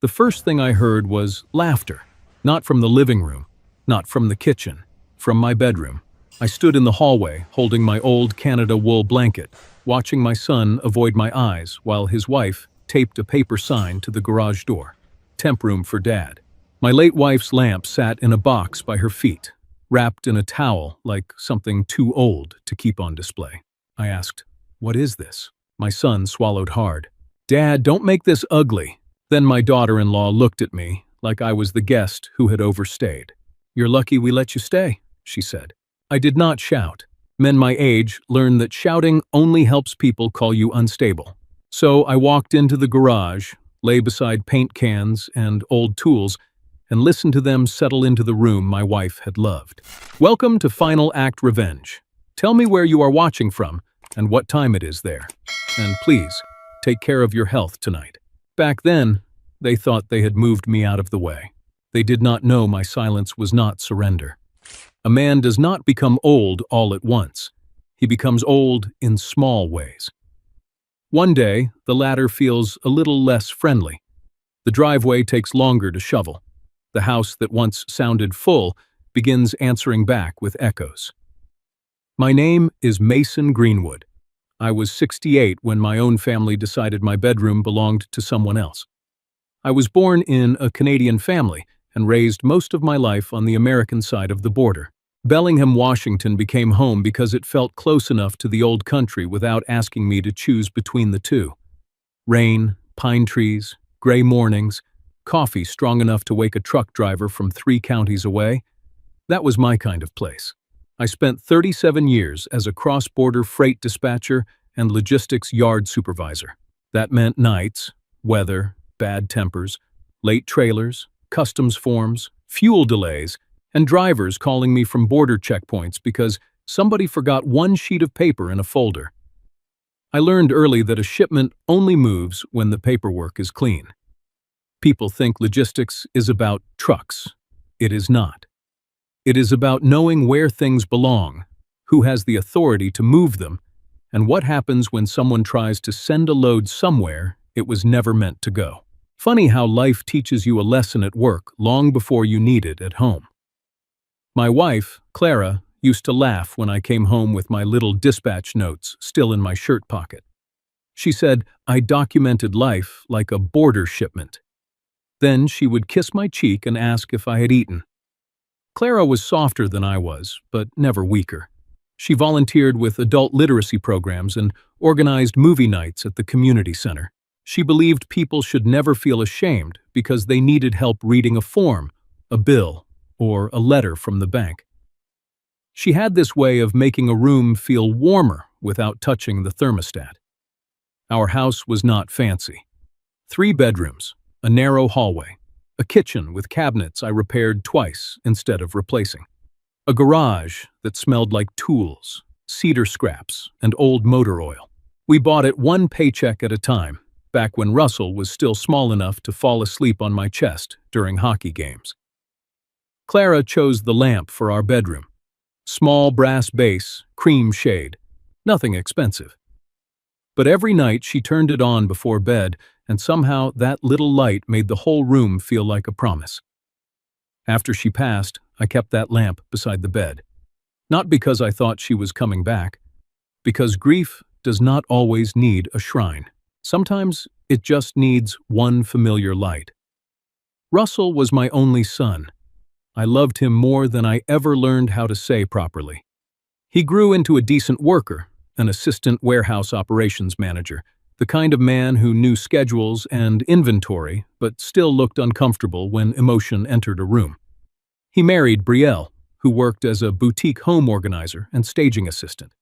The first thing I heard was laughter. Not from the living room, not from the kitchen, from my bedroom. I stood in the hallway, holding my old Canada wool blanket, watching my son avoid my eyes while his wife taped a paper sign to the garage door. Temp room for dad. My late wife's lamp sat in a box by her feet, wrapped in a towel like something too old to keep on display. I asked, "What is this?" My son swallowed hard. "Dad, don't make this ugly." Then my daughter-in-law looked at me like I was the guest who had overstayed. "You're lucky we let you stay," she said. I did not shout. Men my age learn that shouting only helps people call you unstable. So I walked into the garage, lay beside paint cans and old tools, and listened to them settle into the room my wife had loved. "Welcome to Final Act Revenge. Tell me where you are watching from and what time it is there. And please, take care of your health tonight." Back then, they thought they had moved me out of the way. They did not know my silence was not surrender. A man does not become old all at once. He becomes old in small ways. One day, the ladder feels a little less friendly. The driveway takes longer to shovel. The house that once sounded full begins answering back with echoes. My name is Mason Greenwood. I was 68 when my own family decided my bedroom belonged to someone else. I was born in a Canadian family and raised most of my life on the American side of the border. Bellingham, Washington became home because it felt close enough to the old country without asking me to choose between the two. Rain, pine trees, gray mornings, coffee strong enough to wake a truck driver from 3 counties away. That was my kind of place. I spent 37 years as a cross-border freight dispatcher and logistics yard supervisor. That meant nights, weather, bad tempers, late trailers, customs forms, fuel delays, and drivers calling me from border checkpoints because somebody forgot one sheet of paper in a folder. I learned early that a shipment only moves when the paperwork is clean. People think logistics is about trucks. It is not. It is about knowing where things belong, who has the authority to move them, and what happens when someone tries to send a load somewhere it was never meant to go. Funny how life teaches you a lesson at work long before you need it at home. My wife, Clara, used to laugh when I came home with my little dispatch notes still in my shirt pocket. She said I documented life like a border shipment. Then she would kiss my cheek and ask if I had eaten. Clara was softer than I was, but never weaker. She volunteered with adult literacy programs and organized movie nights at the community center. She believed people should never feel ashamed because they needed help reading a form, a bill, or a letter from the bank. She had this way of making a room feel warmer without touching the thermostat. Our house was not fancy. 3 bedrooms, a narrow hallway, a kitchen with cabinets I repaired twice instead of replacing, a garage that smelled like tools, cedar scraps, and old motor oil. We bought it 1 paycheck at a time, back when Russell was still small enough to fall asleep on my chest during hockey games. Clara chose the lamp for our bedroom. Small brass base, cream shade, nothing expensive. But every night she turned it on before bed, and somehow that little light made the whole room feel like a promise. After she passed, I kept that lamp beside the bed. Not because I thought she was coming back, because grief does not always need a shrine. Sometimes it just needs one familiar light. Russell was my only son. I loved him more than I ever learned how to say properly. He grew into a decent worker, an assistant warehouse operations manager, the kind of man who knew schedules and inventory but still looked uncomfortable when emotion entered a room. He married Brielle, who worked as a boutique home organizer and staging assistant.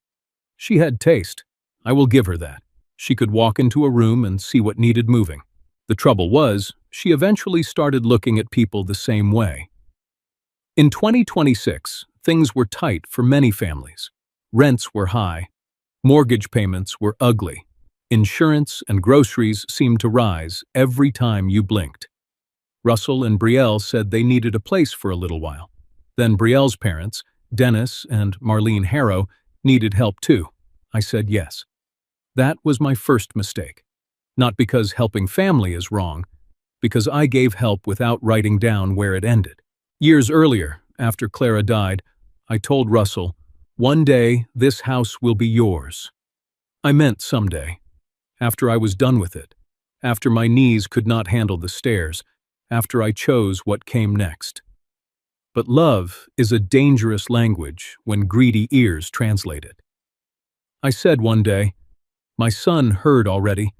She had taste. I will give her that. She could walk into a room and see what needed moving. The trouble was, she eventually started looking at people the same way. In 2026, things were tight for many families. Rents were high. Mortgage payments were ugly. Insurance and groceries seemed to rise every time you blinked. Russell and Brielle said they needed a place for a little while. Then Brielle's parents, Dennis and Marlene Harrow, needed help too. I said yes. That was my first mistake. Not because helping family is wrong, because I gave help without writing down where it ended. Years earlier, after Clara died, I told Russell, "One day, this house will be yours." I meant someday. After I was done with it. After my knees could not handle the stairs. After I chose what came next. But love is a dangerous language when greedy ears translate it. I said one day, "My son heard already,"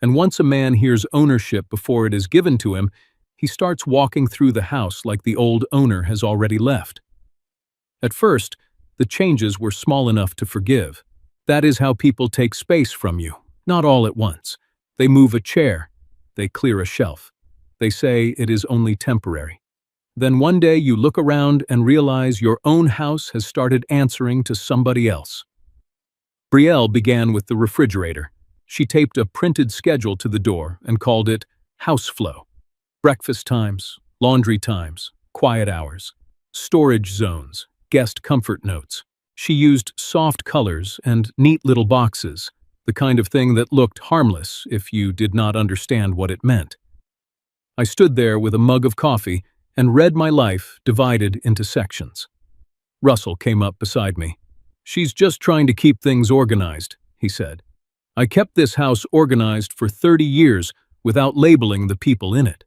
and once a man hears ownership before it is given to him, he starts walking through the house like the old owner has already left. At first, the changes were small enough to forgive. That is how people take space from you, not all at once. They move a chair. They clear a shelf. They say it is only temporary. Then one day you look around and realize your own house has started answering to somebody else. Brielle began with the refrigerator. She taped a printed schedule to the door and called it house flow. Breakfast times, laundry times, quiet hours, storage zones, guest comfort notes. She used soft colors and neat little boxes, the kind of thing that looked harmless if you did not understand what it meant. I stood there with a mug of coffee and read my life divided into sections. Russell came up beside me. "She's just trying to keep things organized," he said. "I kept this house organized for 30 years without labeling the people in it."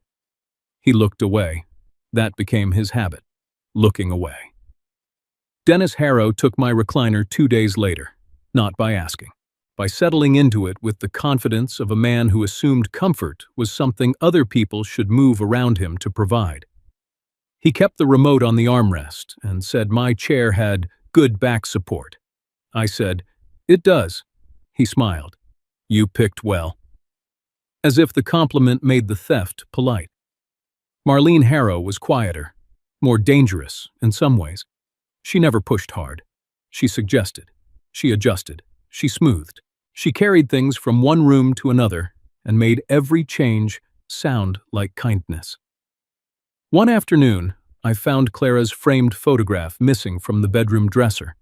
He looked away. That became his habit, looking away. Dennis Harrow took my recliner 2 days later, not by asking, by settling into it with the confidence of a man who assumed comfort was something other people should move around him to provide. He kept the remote on the armrest and said my chair had good back support. I said, "It does." He smiled. "You picked well." As if the compliment made the theft polite. Marlene Harrow was quieter, more dangerous in some ways. She never pushed hard. She suggested. She adjusted. She smoothed. She carried things from one room to another and made every change sound like kindness. One afternoon, I found Clara's framed photograph missing from the bedroom dresser.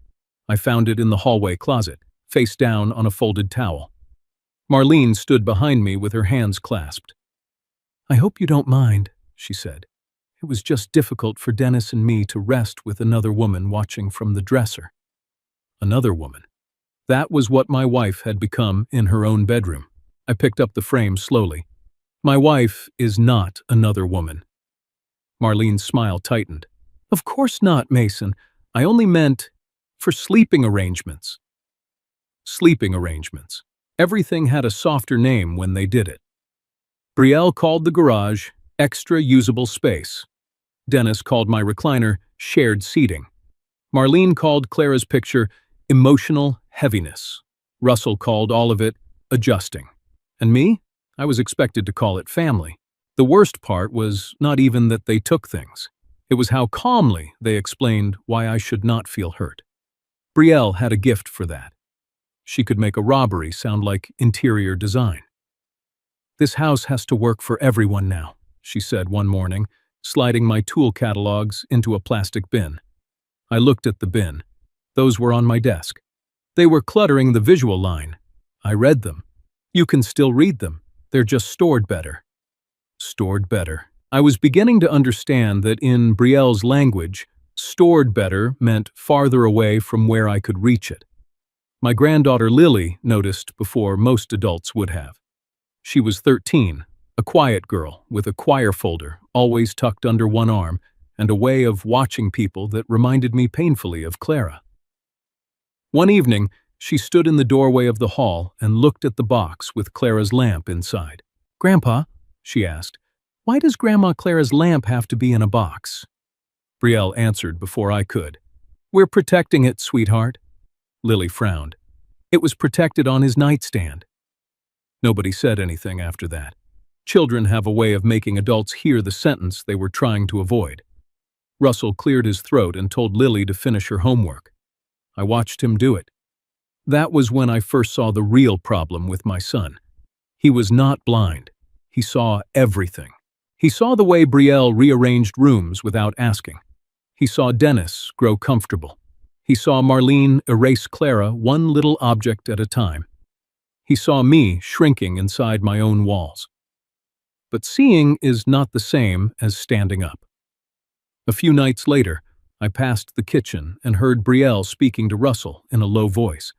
I found it in the hallway closet, face down on a folded towel. Marlene stood behind me with her hands clasped. "I hope you don't mind," she said. "It was just difficult for Dennis and me to rest with another woman watching from the dresser." Another woman. That was what my wife had become in her own bedroom. I picked up the frame slowly. My wife is not another woman. Marlene's smile tightened. "Of course not, Mason. I only meant for sleeping arrangements." Sleeping arrangements. Everything had a softer name when they did it. Brielle called the garage extra usable space. Dennis called my recliner shared seating. Marlene called Clara's picture emotional heaviness. Russell called all of it adjusting. And me? I was expected to call it family. The worst part was not even that they took things. It was how calmly they explained why I should not feel hurt. Brielle had a gift for that. She could make a robbery sound like interior design. "This house has to work for everyone now," she said one morning, sliding my tool catalogs into a plastic bin. I looked at the bin. Those were on my desk. They were cluttering the visual line. I read them. You can still read them. They're just stored better. Stored better. I was beginning to understand that in Brielle's language, stored better meant farther away from where I could reach it. My granddaughter Lily noticed before most adults would have. She was 13, a quiet girl with a choir folder always tucked under one arm and a way of watching people that reminded me painfully of Clara. One evening, she stood in the doorway of the hall and looked at the box with Clara's lamp inside. "Grandpa," she asked, "why does Grandma Clara's lamp have to be in a box?" Brielle answered before I could. "We're protecting it, sweetheart." Lily frowned. "It was protected on his nightstand." Nobody said anything after that. Children have a way of making adults hear the sentence they were trying to avoid. Russell cleared his throat and told Lily to finish her homework. I watched him do it. That was when I first saw the real problem with my son. He was not blind. He saw everything. He saw the way Brielle rearranged rooms without asking. He saw Dennis grow comfortable. He saw Marlene erase Clara one little object at a time. He saw me shrinking inside my own walls. But seeing is not the same as standing up. A few nights later, I passed the kitchen and heard Brielle speaking to Russell in a low voice.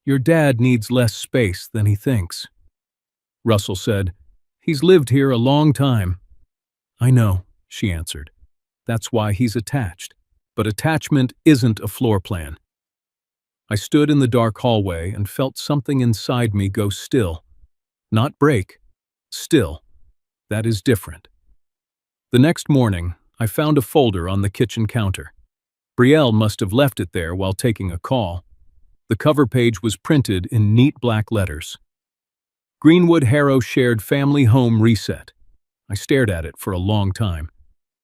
"Your dad needs less space than he thinks." Russell said, "He's lived here a long time." "I know," she answered. "That's why he's attached. But attachment isn't a floor plan." I stood in the dark hallway and felt something inside me go still. Not break. Still. That is different. The next morning, I found a folder on the kitchen counter. Brielle must have left it there while taking a call. The cover page was printed in neat black letters. Greenwood Harrow Shared Family Home Reset. I stared at it for a long time.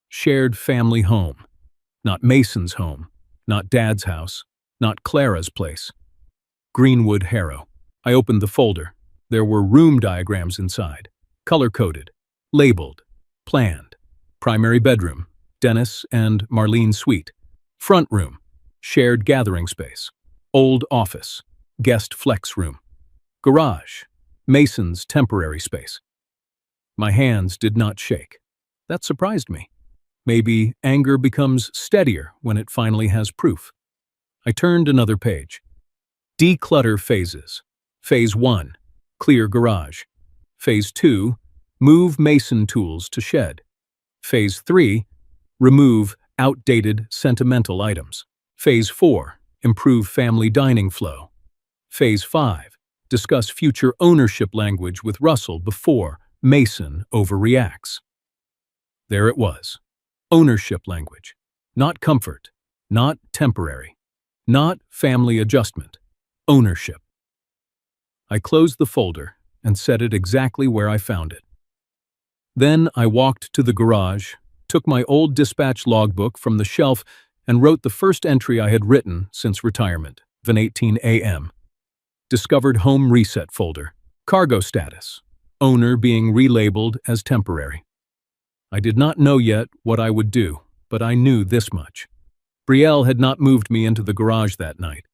Shared family home. Not Mason's home. Not Dad's house. Not Clara's place. Greenwood Harrow. I opened the folder. There were room diagrams inside. Color-coded. Labeled. Planned. Primary bedroom. Dennis and Marlene suite. Front room. Shared gathering space. Old office. Guest flex room. Garage. Mason's temporary space. My hands did not shake. That surprised me. Maybe anger becomes steadier when it finally has proof. I turned another page. Declutter phases. Phase 1. Clear garage. Phase 2. Move Mason tools to shed. Phase 3. Remove outdated sentimental items. Phase 4. Improve family dining flow. Phase 5. Discuss future ownership language with Russell before Mason overreacts. There it was. Ownership language. Not comfort. Not temporary. Not family adjustment. Ownership. I closed the folder and set it exactly where I found it. Then I walked to the garage, took my old dispatch logbook from the shelf, and wrote the first entry I had written since retirement, 11:18 a.m. Discovered home reset folder. Cargo status. Owner being relabeled as temporary. I did not know yet what I would do, but I knew this much. Brielle had not moved me into the garage that night.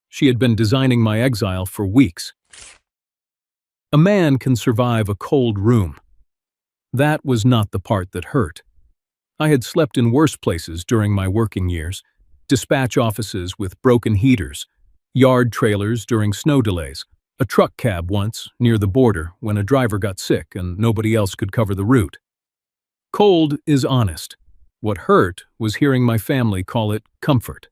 She had been designing my exile for weeks. A man can survive a cold room. That was not the part that hurt. I had slept in worse places during my working years. Dispatch offices with broken heaters, yard trailers during snow delays, a truck cab once near the border when a driver got sick and nobody else could cover the route. Cold is honest. What hurt was hearing my family call it comfort.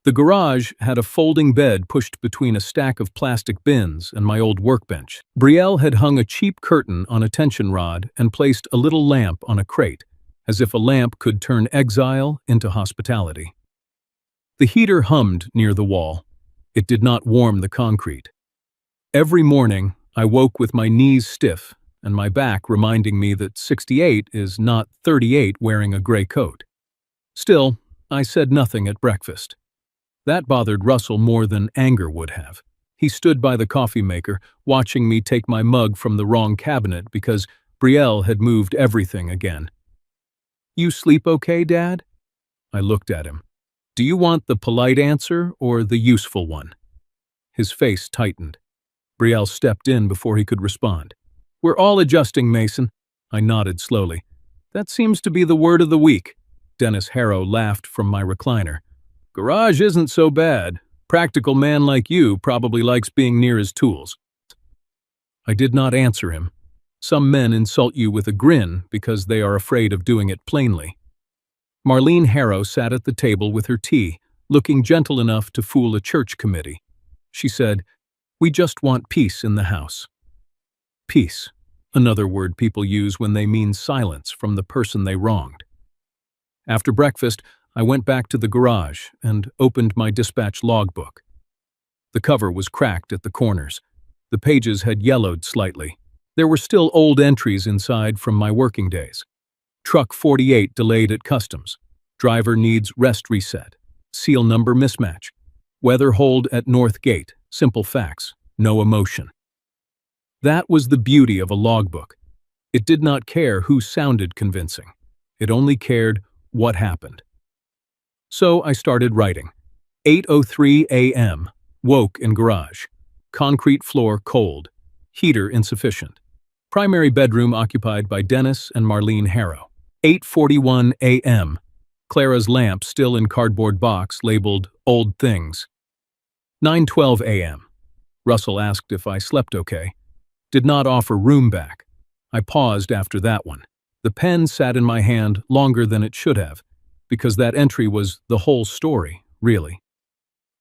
The garage had a folding bed pushed between a stack of plastic bins and my old workbench. Brielle had hung a cheap curtain on a tension rod and placed a little lamp on a crate, as if a lamp could turn exile into hospitality. The heater hummed near the wall. It did not warm the concrete. Every morning, I woke with my knees stiff and my back reminding me that 68 is not 38 wearing a gray coat. Still, I said nothing at breakfast. That bothered Russell more than anger would have. He stood by the coffee maker, watching me take my mug from the wrong cabinet because Brielle had moved everything again. "You sleep okay, Dad?" I looked at him. "Do you want the polite answer or the useful one?" His face tightened. Brielle stepped in before he could respond. "We're all adjusting, Mason." I nodded slowly. "That seems to be the word of the week." Dennis Harrow laughed from my recliner. "Garage isn't so bad. Practical man like you probably likes being near his tools." I did not answer him. Some men insult you with a grin because they are afraid of doing it plainly. Marlene Harrow sat at the table with her tea, looking gentle enough to fool a church committee. She said, "We just want peace in the house." Peace, another word people use when they mean silence from the person they wronged. After breakfast, I went back to the garage and opened my dispatch logbook. The cover was cracked at the corners. The pages had yellowed slightly. There were still old entries inside from my working days. Truck 48 delayed at customs. Driver needs rest reset. Seal number mismatch. Weather hold at North Gate. Simple facts. No emotion. That was the beauty of a logbook. It did not care who sounded convincing. It only cared what happened. So I started writing. 8:03 a.m. Woke in garage. Concrete floor cold. Heater insufficient. Primary bedroom occupied by Dennis and Marlene Harrow. 8:41 a.m. Clara's lamp still in cardboard box labeled Old Things. 9:12 a.m. Russell asked if I slept okay. Did not offer room back. I paused after that one. The pen sat in my hand longer than it should have, because that entry was the whole story, really.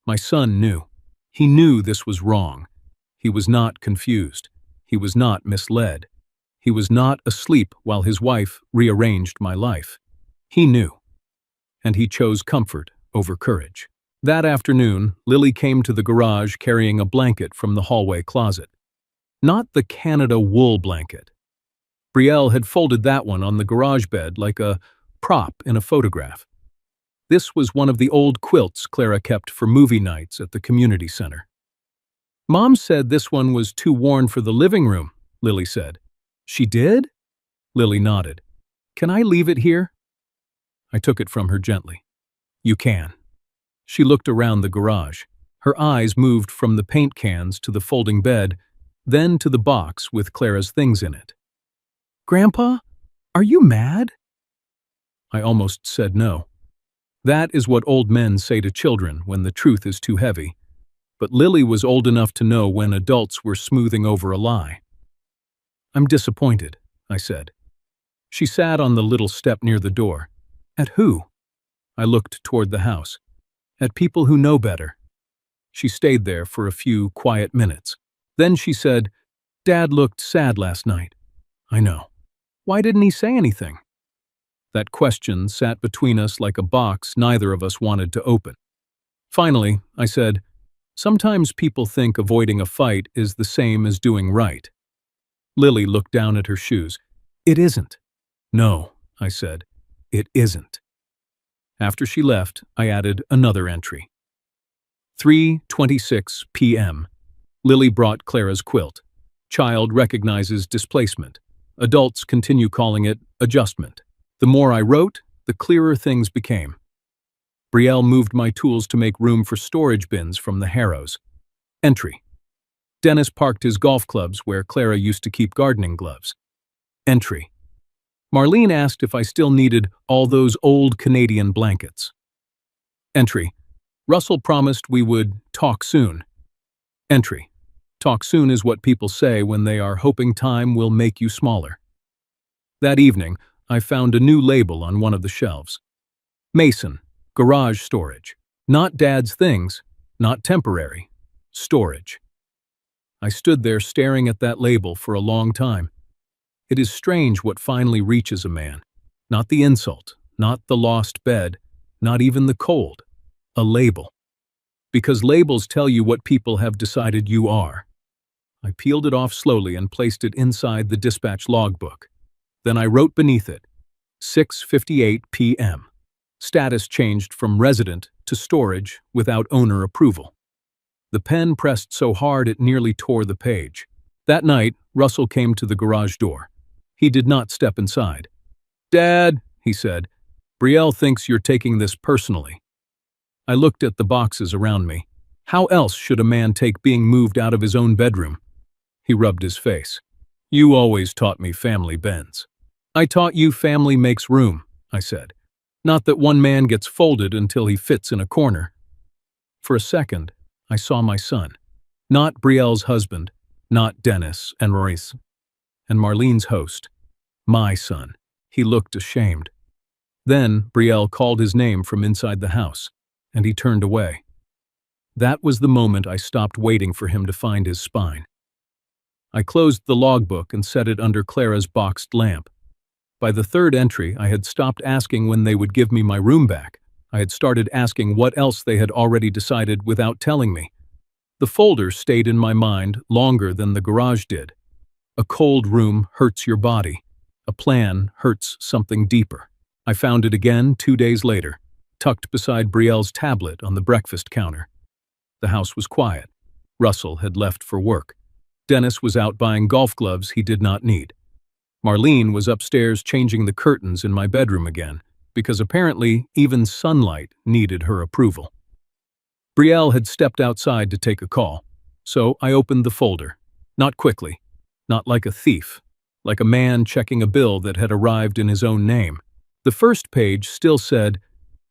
My son knew. He knew this was wrong. He was not confused. He was not misled. He was not asleep while his wife rearranged my life. He knew. And he chose comfort over courage. That afternoon, Lily came to the garage carrying a blanket from the hallway closet. Not the Canada wool blanket. Brielle had folded that one on the garage bed like a prop in a photograph. This was one of the old quilts Clara kept for movie nights at the community center. Mom said this one was too worn for the living room, Lily said. She did? Lily nodded. Can I leave it here? I took it from her gently. You can. She looked around the garage. Her eyes moved from the paint cans to the folding bed, then to the box with Clara's things in it. Grandpa, are you mad? I almost said no. That is what old men say to children when the truth is too heavy. But Lily was old enough to know when adults were smoothing over a lie. I'm disappointed, I said. She sat on the little step near the door. At who? I looked toward the house. At people who know better. She stayed there for a few quiet minutes. Then she said, Dad looked sad last night. I know. Why didn't he say anything? That question sat between us like a box neither of us wanted to open. Finally, I said, sometimes people think avoiding a fight is the same as doing right. Lily looked down at her shoes. It isn't. No, I said, it isn't. After she left, I added another entry. 3:26 p.m. Lily brought Clara's quilt. Child recognizes displacement. Adults continue calling it adjustment. The more I wrote, the clearer things became. Brielle moved my tools to make room for storage bins from the Harrows. Entry. Dennis parked his golf clubs where Clara used to keep gardening gloves. Entry. Marlene asked if I still needed all those old Canadian blankets. Entry. Russell promised we would talk soon. Entry. Talk soon is what people say when they are hoping time will make you smaller. That evening, I found a new label on one of the shelves. Mason, garage storage. Not Dad's things, not temporary. Storage. I stood there staring at that label for a long time. It is strange what finally reaches a man. Not the insult, not the lost bed, not even the cold. A label. Because labels tell you what people have decided you are. I peeled it off slowly and placed it inside the dispatch logbook. Then I wrote beneath it, 6:58 p.m. Status changed from resident to storage without owner approval. The pen pressed so hard it nearly tore the page. That night, Russell came to the garage door. He did not step inside. Dad, he said, Brielle thinks you're taking this personally. I looked at the boxes around me. How else should a man take being moved out of his own bedroom? He rubbed his face. You always taught me family bends. I taught you family makes room, I said. Not that one man gets folded until he fits in a corner. For a second, I saw my son. Not Brielle's husband, not Dennis and Maurice. And Marlene's host. My son. He looked ashamed. Then Brielle called his name from inside the house, and he turned away. That was the moment I stopped waiting for him to find his spine. I closed the logbook and set it under Clara's boxed lamp. By the third entry, I had stopped asking when they would give me my room back. I had started asking what else they had already decided without telling me. The folder stayed in my mind longer than the garage did. A cold room hurts your body. A plan hurts something deeper. I found it again 2 days later, tucked beside Brielle's tablet on the breakfast counter. The house was quiet. Russell had left for work. Dennis was out buying golf gloves he did not need. Marlene was upstairs changing the curtains in my bedroom again, because apparently even sunlight needed her approval. Brielle had stepped outside to take a call, so I opened the folder. Not quickly, not like a thief, like a man checking a bill that had arrived in his own name. The first page still said,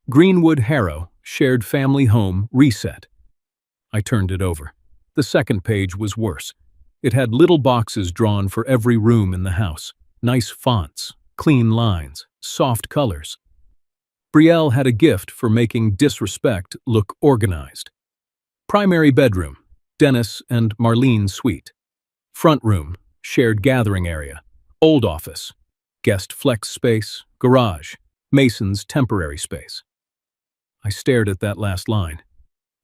Greenwood Harrow, Shared Family Home, Reset. I turned it over. The second page was worse. It had little boxes drawn for every room in the house, nice fonts, clean lines, soft colors. Brielle had a gift for making disrespect look organized. Primary bedroom, Dennis and Marlene's suite. Front room, shared gathering area. Old office, guest flex space, garage, Mason's temporary space. I stared at that last line.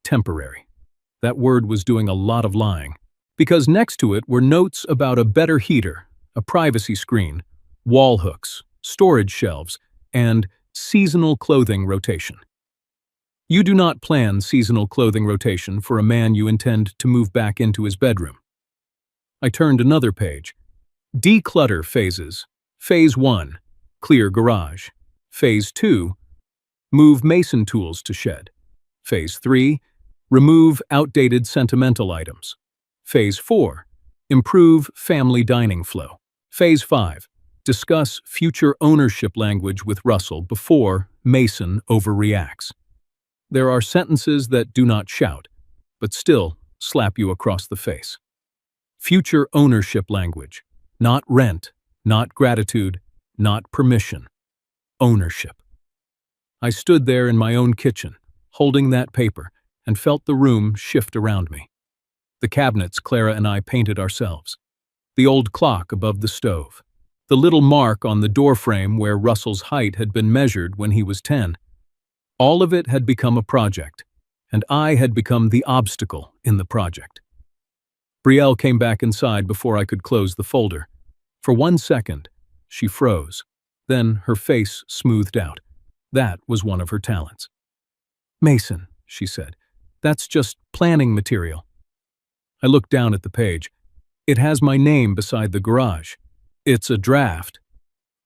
Temporary. That word was doing a lot of lying, because next to it were notes about a better heater, a privacy screen, wall hooks, storage shelves, and seasonal clothing rotation. You do not plan seasonal clothing rotation for a man you intend to move back into his bedroom. I turned another page. Declutter phases. Phase 1, clear garage. Phase 2, move mason tools to shed. Phase 3, remove outdated sentimental items. Phase 4, improve family dining flow. Phase 5, discuss future ownership language with Russell before Mason overreacts. There are sentences that do not shout, but still slap you across the face. Future ownership language, not rent, not gratitude, not permission. Ownership. I stood there in my own kitchen, holding that paper, and felt the room shift around me. The cabinets Clara and I painted ourselves. The old clock above the stove. The little mark on the doorframe where Russell's height had been measured when he was 10. All of it had become a project, and I had become the obstacle in the project. Brielle came back inside before I could close the folder. For 1 second, she froze. Then her face smoothed out. That was one of her talents. Mason, she said, that's just planning material. I looked down at the page. It has my name beside the garage. It's a draft.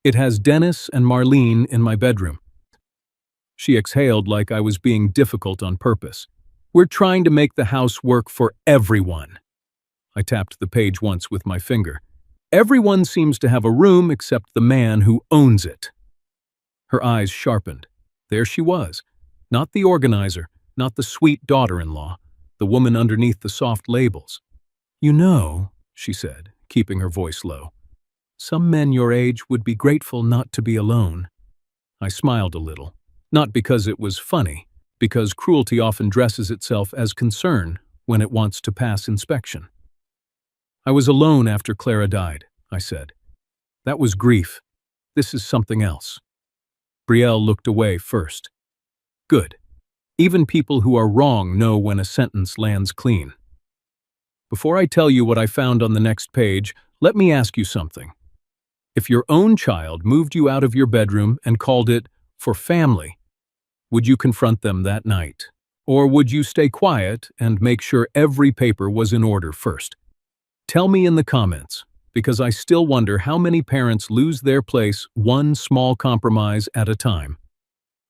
It has Dennis and Marlene in my bedroom. She exhaled like I was being difficult on purpose. We're trying to make the house work for everyone. I tapped the page once with my finger. Everyone seems to have a room except the man who owns it. Her eyes sharpened. There she was. Not the organizer, not the sweet daughter-in-law, the woman underneath the soft labels. You know, she said, keeping her voice low, some men your age would be grateful not to be alone. I smiled a little, not because it was funny, because cruelty often dresses itself as concern when it wants to pass inspection. I was alone after Clara died, I said. That was grief. This is something else. Brielle looked away first. Good. Even people who are wrong know when a sentence lands clean. Before I tell you what I found on the next page, let me ask you something. If your own child moved you out of your bedroom and called it for family, would you confront them that night? Or would you stay quiet and make sure every paper was in order first? Tell me in the comments, because I still wonder how many parents lose their place one small compromise at a time.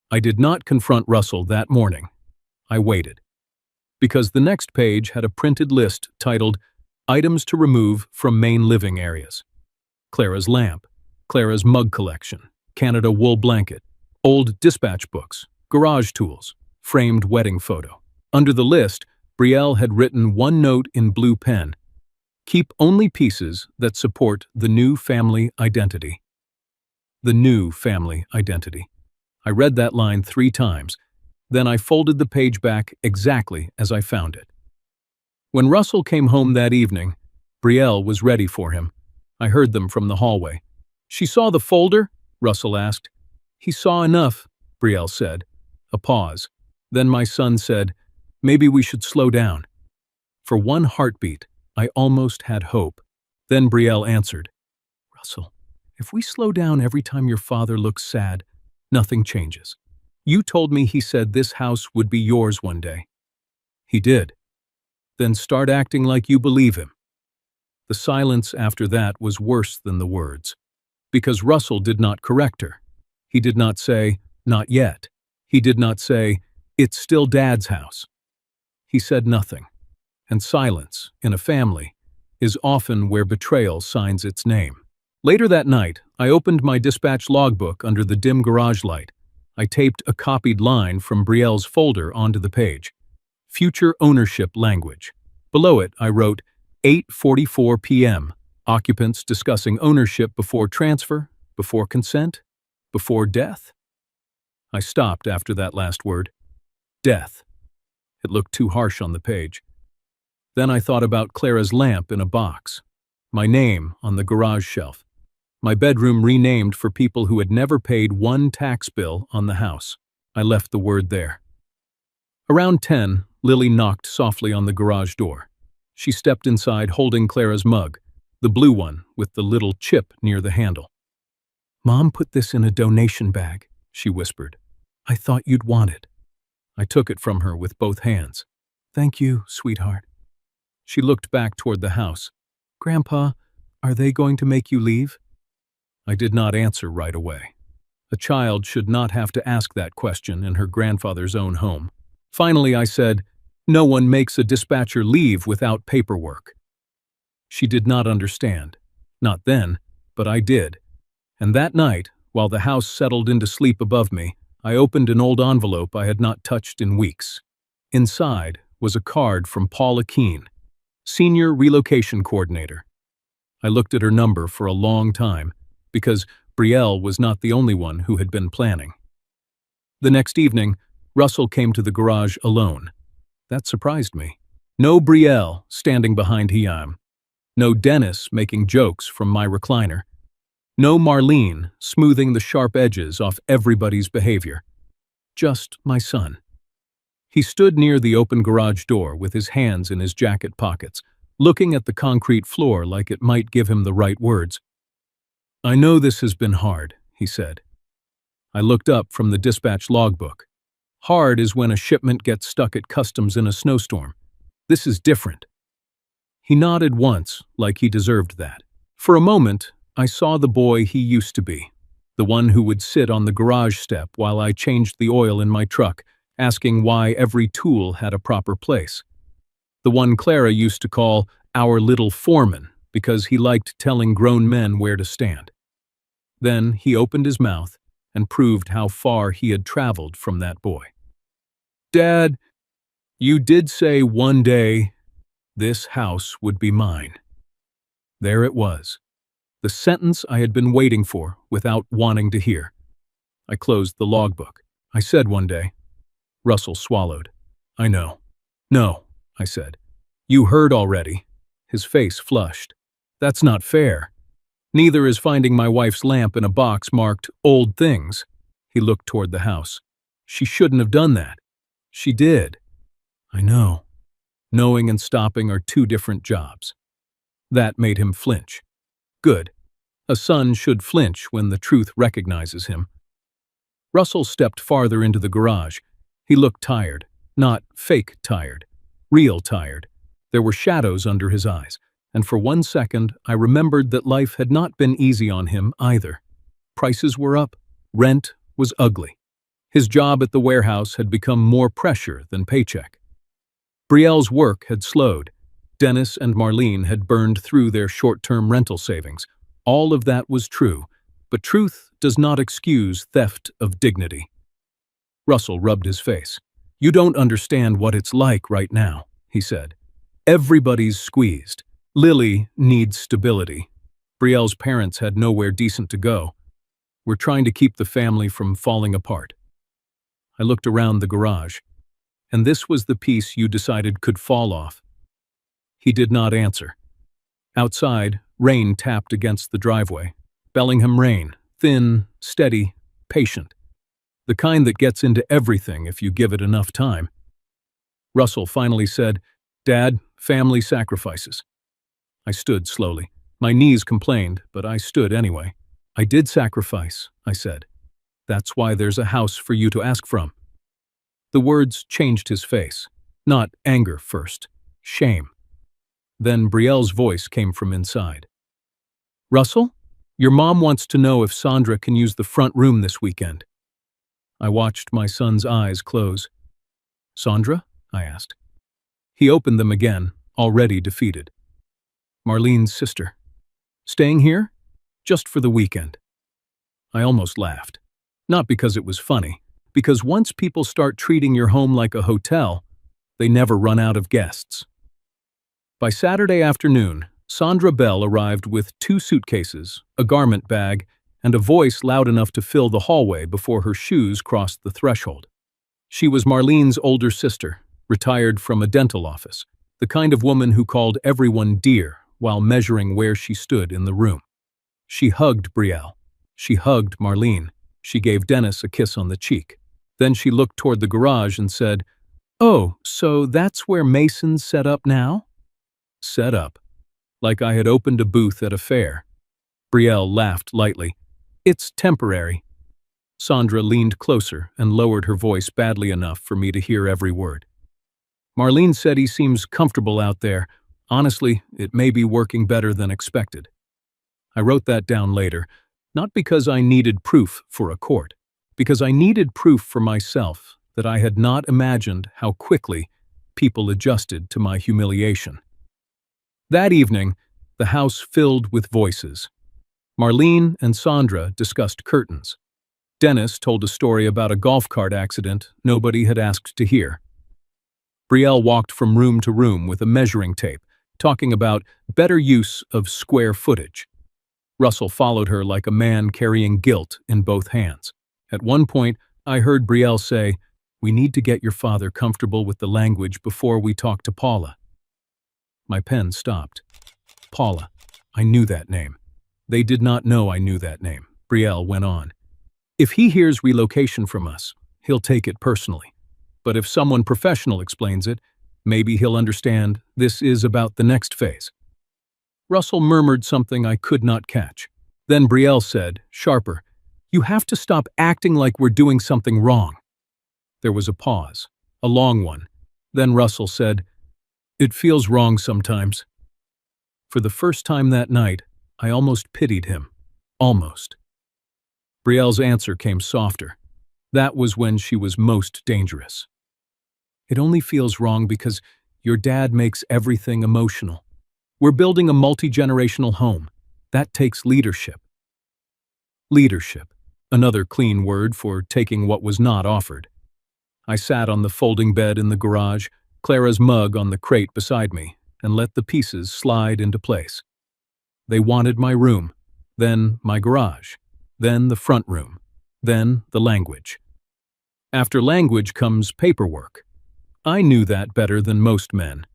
I did not confront Russell that morning. I waited. Because the next page had a printed list titled Items to Remove from Main Living Areas. Clara's lamp, Clara's mug collection, Canada wool blanket, old dispatch books, garage tools, framed wedding photo. Under the list, Brielle had written one note in blue pen. Keep only pieces that support the new family identity. The new family identity. I read that line 3 times. Then I folded the page back exactly as I found it. When Russell came home that evening, Brielle was ready for him. I heard them from the hallway. She saw the folder? Russell asked. He saw enough, Brielle said. A pause. Then my son said, maybe we should slow down. For one heartbeat, I almost had hope. Then Brielle answered, Russell, if we slow down every time your father looks sad, nothing changes. You told me he said this house would be yours one day. He did. Then start acting like you believe him. The silence after that was worse than the words, because Russell did not correct her. He did not say, not yet. He did not say, it's still Dad's house. He said nothing. And silence, in a family, is often where betrayal signs its name. Later that night, I opened my dispatch logbook under the dim garage light. I taped a copied line from Brielle's folder onto the page. Future ownership language. Below it, I wrote 8:44 p.m. Occupants discussing ownership before transfer, before consent, before death. I stopped after that last word. Death. It looked too harsh on the page. Then I thought about Clara's lamp in a box. My name on the garage shelf. My bedroom renamed for people who had never paid one tax bill on the house. I left the word there. Around 10, Lily knocked softly on the garage door. She stepped inside holding Clara's mug, the blue one with the little chip near the handle. "Mom put this in a donation bag," she whispered. "I thought you'd want it." I took it from her with both hands. "Thank you, sweetheart." She looked back toward the house. "Grandpa, are they going to make you leave?" I did not answer right away. A child should not have to ask that question in her grandfather's own home. Finally, I said, "No one makes a dispatcher leave without paperwork." She did not understand. Not then, but I did. And that night, while the house settled into sleep above me, I opened an old envelope I had not touched in weeks. Inside was a card from Paula Keene, Senior Relocation Coordinator. I looked at her number for a long time, because Brielle was not the only one who had been planning. The next evening, Russell came to the garage alone. That surprised me. No Brielle standing behind Hiam. No Dennis making jokes from my recliner. No Marlene smoothing the sharp edges off everybody's behavior. Just my son. He stood near the open garage door with his hands in his jacket pockets, looking at the concrete floor like it might give him the right words. "I know this has been hard," he said. I looked up from the dispatch logbook. Hard is when a shipment gets stuck at customs in a snowstorm. This is different. He nodded once, like he deserved that. For a moment, I saw the boy he used to be, the one who would sit on the garage step while I changed the oil in my truck, asking why every tool had a proper place. The one Clara used to call our little foreman because he liked telling grown men where to stand. Then he opened his mouth and proved how far he had traveled from that boy. "Dad, you did say one day this house would be mine." There it was, the sentence I had been waiting for without wanting to hear. I closed the logbook. I said one day. Russell swallowed. "I know." "No," I said. "You heard already." His face flushed. "That's not fair. Neither is finding my wife's lamp in a box marked old things." He looked toward the house. "She shouldn't have done that." "She did." "I know." Knowing and stopping are two different jobs. That made him flinch. Good. A son should flinch when the truth recognizes him. Russell stepped farther into the garage. He looked tired. Not fake tired. Real tired. There were shadows under his eyes, and for 1 second I remembered that life had not been easy on him either. Prices were up. Rent was ugly. His job at the warehouse had become more pressure than paycheck. Brielle's work had slowed. Dennis and Marlene had burned through their short-term rental savings. All of that was true, but truth does not excuse theft of dignity. Russell rubbed his face. "You don't understand what it's like right now," he said. "Everybody's squeezed. Lily needs stability. Brielle's parents had nowhere decent to go. We're trying to keep the family from falling apart." I looked around the garage. "And this was the piece you decided could fall off." He did not answer. Outside, rain tapped against the driveway. Bellingham rain, thin, steady, patient. The kind that gets into everything if you give it enough time. Russell finally said, "Dad, family sacrifices." I stood slowly. My knees complained, but I stood anyway. "I did sacrifice," I said. "That's why there's a house for you to ask from." The words changed his face. Not anger first, shame. Then Brielle's voice came from inside. "Russell, your mom wants to know if Sandra can use the front room this weekend." I watched my son's eyes close. "Sandra?" I asked. He opened them again, already defeated. "Marlene's sister. Staying here? just for the weekend." I almost laughed. Not because it was funny, because once people start treating your home like a hotel, they never run out of guests. By Saturday afternoon, Sandra Bell arrived with 2 suitcases, a garment bag, and a voice loud enough to fill the hallway before her shoes crossed the threshold. She was Marlene's older sister, retired from a dental office, the kind of woman who called everyone dear while measuring where she stood in the room. She hugged Brielle. She hugged Marlene. She gave Dennis a kiss on the cheek. Then she looked toward the garage and said, "Oh, so that's where Mason's set up now?" Set up. Like I had opened a booth at a fair. Brielle laughed lightly. "It's temporary." Sandra leaned closer and lowered her voice badly enough for me to hear every word. "Marlene said he seems comfortable out there. Honestly, it may be working better than expected." I wrote that down later, not because I needed proof for a court, because I needed proof for myself that I had not imagined how quickly people adjusted to my humiliation. That evening, the house filled with voices. Marlene and Sandra discussed curtains. Dennis told a story about a golf cart accident nobody had asked to hear. Brielle walked from room to room with a measuring tape, talking about better use of square footage. Russell followed her like a man carrying guilt in both hands. At one point, I heard Brielle say, "We need to get your father comfortable with the language before we talk to Paula." My pen stopped. Paula. I knew that name. They did not know I knew that name. Brielle went on. "If he hears relocation from us, he'll take it personally. But if someone professional explains it, maybe he'll understand this is about the next phase." Russell murmured something I could not catch. Then Brielle said, sharper, "You have to stop acting like we're doing something wrong." There was a pause, a long one. Then Russell said, "It feels wrong sometimes." For the first time that night, I almost pitied him. Almost. Brielle's answer came softer. That was when she was most dangerous. "It only feels wrong because your dad makes everything emotional. We're building a multi-generational home. That takes leadership." Leadership. Another clean word for taking what was not offered. I sat on the folding bed in the garage, Clara's mug on the crate beside me, and let the pieces slide into place. They wanted my room, then my garage, then the front room, then the language. After language comes paperwork. I knew that better than most men.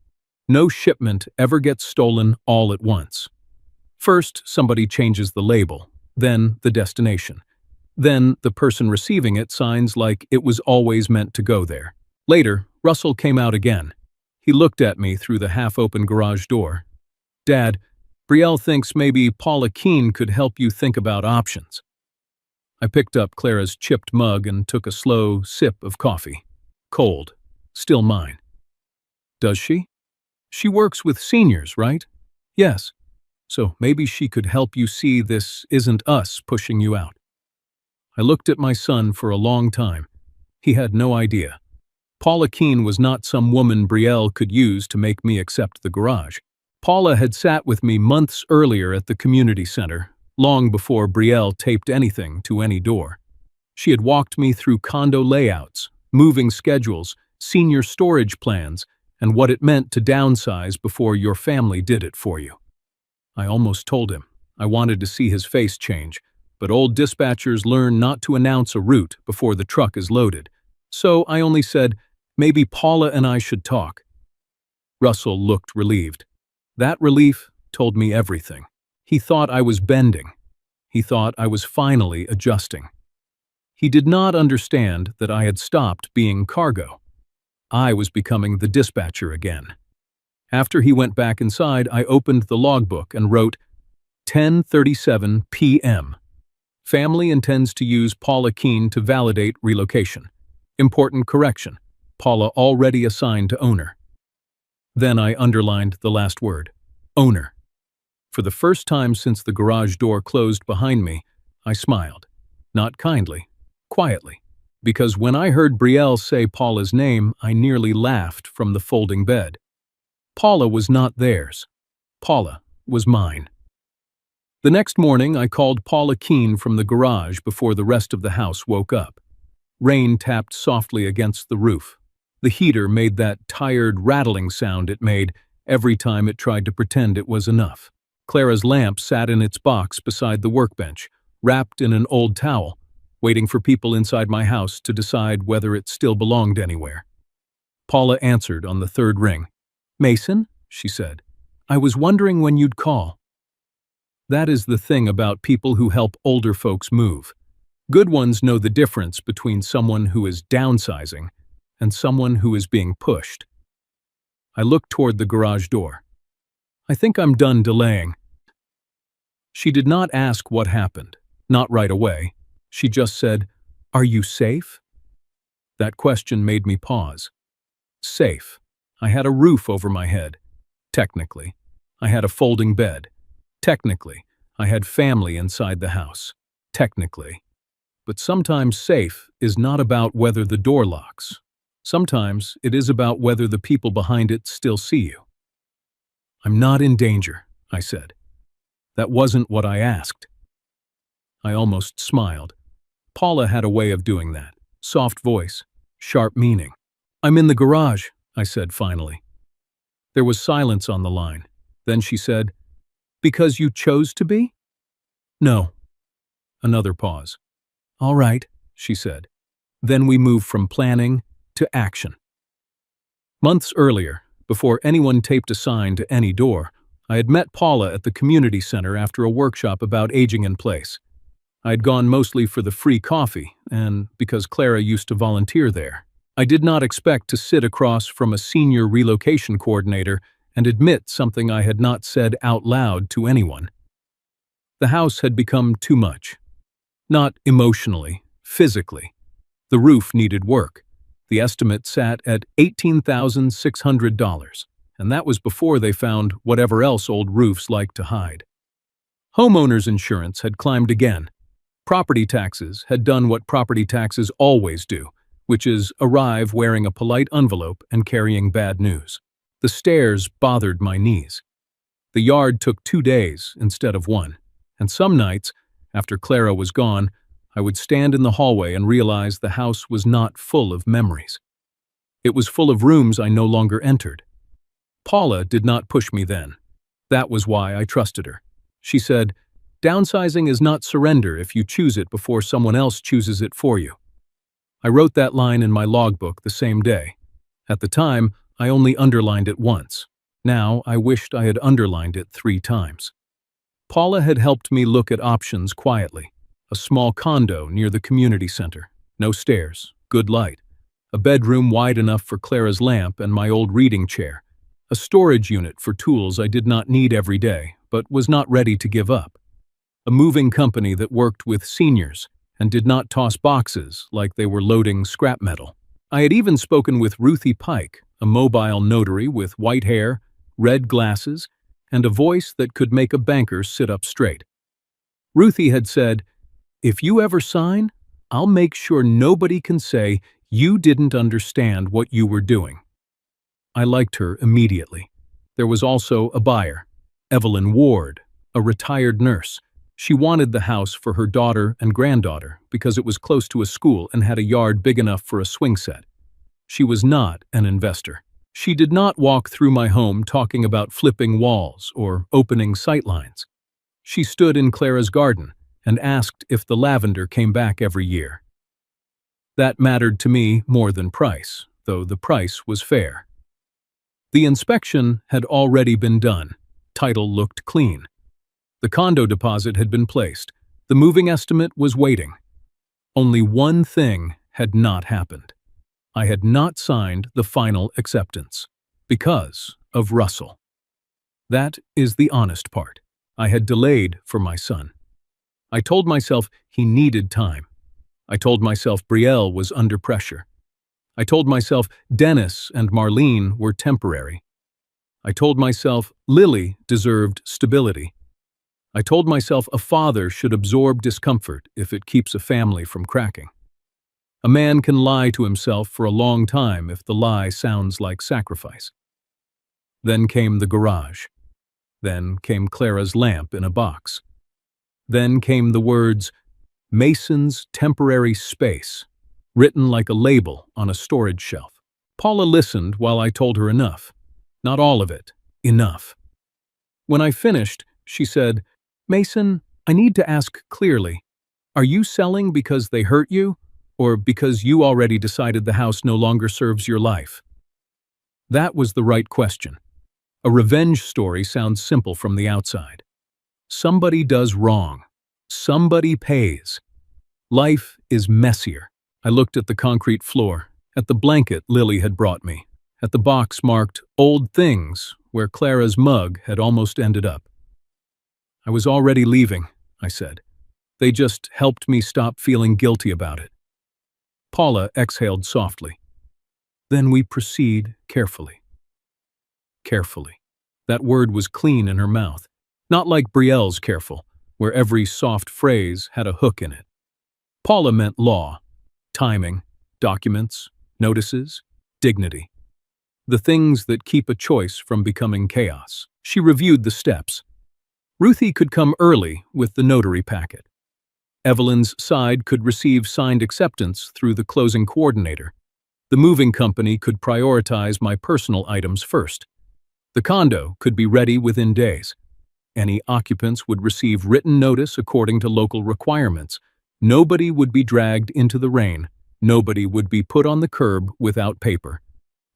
No shipment ever gets stolen all at once. First, somebody changes the label, then the destination. Then the person receiving it signs like it was always meant to go there. Later, Russell came out again. He looked at me through the half-open garage door. "Dad, Brielle thinks maybe Paula Keene could help you think about options." I picked up Clara's chipped mug and took a slow sip of coffee. Cold. Still mine. "Does she?" "She works with seniors, right?" "Yes. So maybe she could help you see this isn't us pushing you out." I looked at my son for a long time. He had no idea. Paula Keene was not some woman Brielle could use to make me accept the garage. Paula had sat with me months earlier at the community center, long before Brielle taped anything to any door. She had walked me through condo layouts, moving schedules, senior storage plans, and what it meant to downsize before your family did it for you. I almost told him. I wanted to see his face change, but old dispatchers learn not to announce a route before the truck is loaded. So I only said, "Maybe Paula and I should talk." Russell looked relieved. That relief told me everything. He thought I was bending. He thought I was finally adjusting. He did not understand that I had stopped being cargo. I was becoming the dispatcher again. After he went back inside, I opened the logbook and wrote, 10:37 p.m. Family intends to use Paula Keene to validate relocation. Important correction. Paula already assigned to owner. Then I underlined the last word. Owner. For the first time since the garage door closed behind me, I smiled. Not kindly, quietly. Because when I heard Brielle say Paula's name, I nearly laughed from the folding bed. Paula was not theirs. Paula was mine. The next morning, I called Paula Keene from the garage before the rest of the house woke up. Rain tapped softly against the roof. The heater made that tired, rattling sound it made every time it tried to pretend it was enough. Clara's lamp sat in its box beside the workbench, wrapped in an old towel, waiting for people inside my house to decide whether it still belonged anywhere. Paula answered on the third ring. "Mason," she said, "I was wondering when you'd call." That is the thing about people who help older folks move. Good ones know the difference between someone who is downsizing and someone who is being pushed. I looked toward the garage door. "I think I'm done delaying." She did not ask what happened, not right away. She just said, "Are you safe?" That question made me pause. Safe. I had a roof over my head. Technically. I had a folding bed. Technically. I had family inside the house. Technically. But sometimes safe is not about whether the door locks. Sometimes it is about whether the people behind it still see you. "I'm not in danger," I said. That wasn't what I asked. I almost smiled. Paula had a way of doing that. Soft voice, sharp meaning. "I'm in the garage," I said finally. There was silence on the line. Then she said, "Because you chose to be?" "No." Another pause. "All right," she said. Then we moved from planning to action. Months earlier, before anyone taped a sign to any door, I had met Paula at the community center after a workshop about aging in place. I had gone mostly for the free coffee, and because Clara used to volunteer there. I did not expect to sit across from a senior relocation coordinator and admit something I had not said out loud to anyone. The house had become too much. Not emotionally, physically. The roof needed work. The estimate sat at $18,600, and that was before they found whatever else old roofs like to hide. Homeowners insurance had climbed again. Property taxes had done what property taxes always do, which is arrive wearing a polite envelope and carrying bad news. The stairs bothered my knees. The yard took 2 days instead of 1, and some nights, after Clara was gone, I would stand in the hallway and realize the house was not full of memories. It was full of rooms I no longer entered. Paula did not push me then. That was why I trusted her. She said, "Downsizing is not surrender if you choose it before someone else chooses it for you." I wrote that line in my logbook the same day. At the time, I only underlined it once. Now, I wished I had underlined it 3 times. Paula had helped me look at options quietly. A small condo near the community center. No stairs, good light. A bedroom wide enough for Clara's lamp and my old reading chair. A storage unit for tools I did not need every day, but was not ready to give up. A moving company that worked with seniors and did not toss boxes like they were loading scrap metal. I had even spoken with Ruthie Pike, a mobile notary with white hair, red glasses, and a voice that could make a banker sit up straight. Ruthie had said, "If you ever sign, I'll make sure nobody can say you didn't understand what you were doing." I liked her immediately. There was also a buyer, Evelyn Ward, a retired nurse. She wanted the house for her daughter and granddaughter because it was close to a school and had a yard big enough for a swing set. She was not an investor. She did not walk through my home talking about flipping walls or opening sightlines. She stood in Clara's garden and asked if the lavender came back every year. That mattered to me more than price, though the price was fair. The inspection had already been done. Title looked clean. The condo deposit had been placed. The moving estimate was waiting. Only one thing had not happened. I had not signed the final acceptance because of Russell. That is the honest part. I had delayed for my son. I told myself he needed time. I told myself Brielle was under pressure. I told myself Dennis and Marlene were temporary. I told myself Lily deserved stability. I told myself a father should absorb discomfort if it keeps a family from cracking. A man can lie to himself for a long time if the lie sounds like sacrifice. Then came the garage. Then came Clara's lamp in a box. Then came the words, Mason's temporary space, written like a label on a storage shelf. Paula listened while I told her enough. Not all of it, enough. When I finished, she said, Mason, I need to ask clearly. Are you selling because they hurt you, or because you already decided the house no longer serves your life? That was the right question. A revenge story sounds simple from the outside. Somebody does wrong. Somebody pays. Life is messier. I looked at the concrete floor, at the blanket Lily had brought me, at the box marked Old Things, where Clara's mug had almost ended up. I was already leaving, I said. They just helped me stop feeling guilty about it. Paula exhaled softly. Then we proceed carefully. Carefully. That word was clean in her mouth, not like Brielle's careful, where every soft phrase had a hook in it. Paula meant law, timing, documents, notices, dignity. The things that keep a choice from becoming chaos. She reviewed the steps. Ruthie could come early with the notary packet. Evelyn's side could receive signed acceptance through the closing coordinator. The moving company could prioritize my personal items first. The condo could be ready within days. Any occupants would receive written notice according to local requirements. Nobody would be dragged into the rain. Nobody would be put on the curb without paper.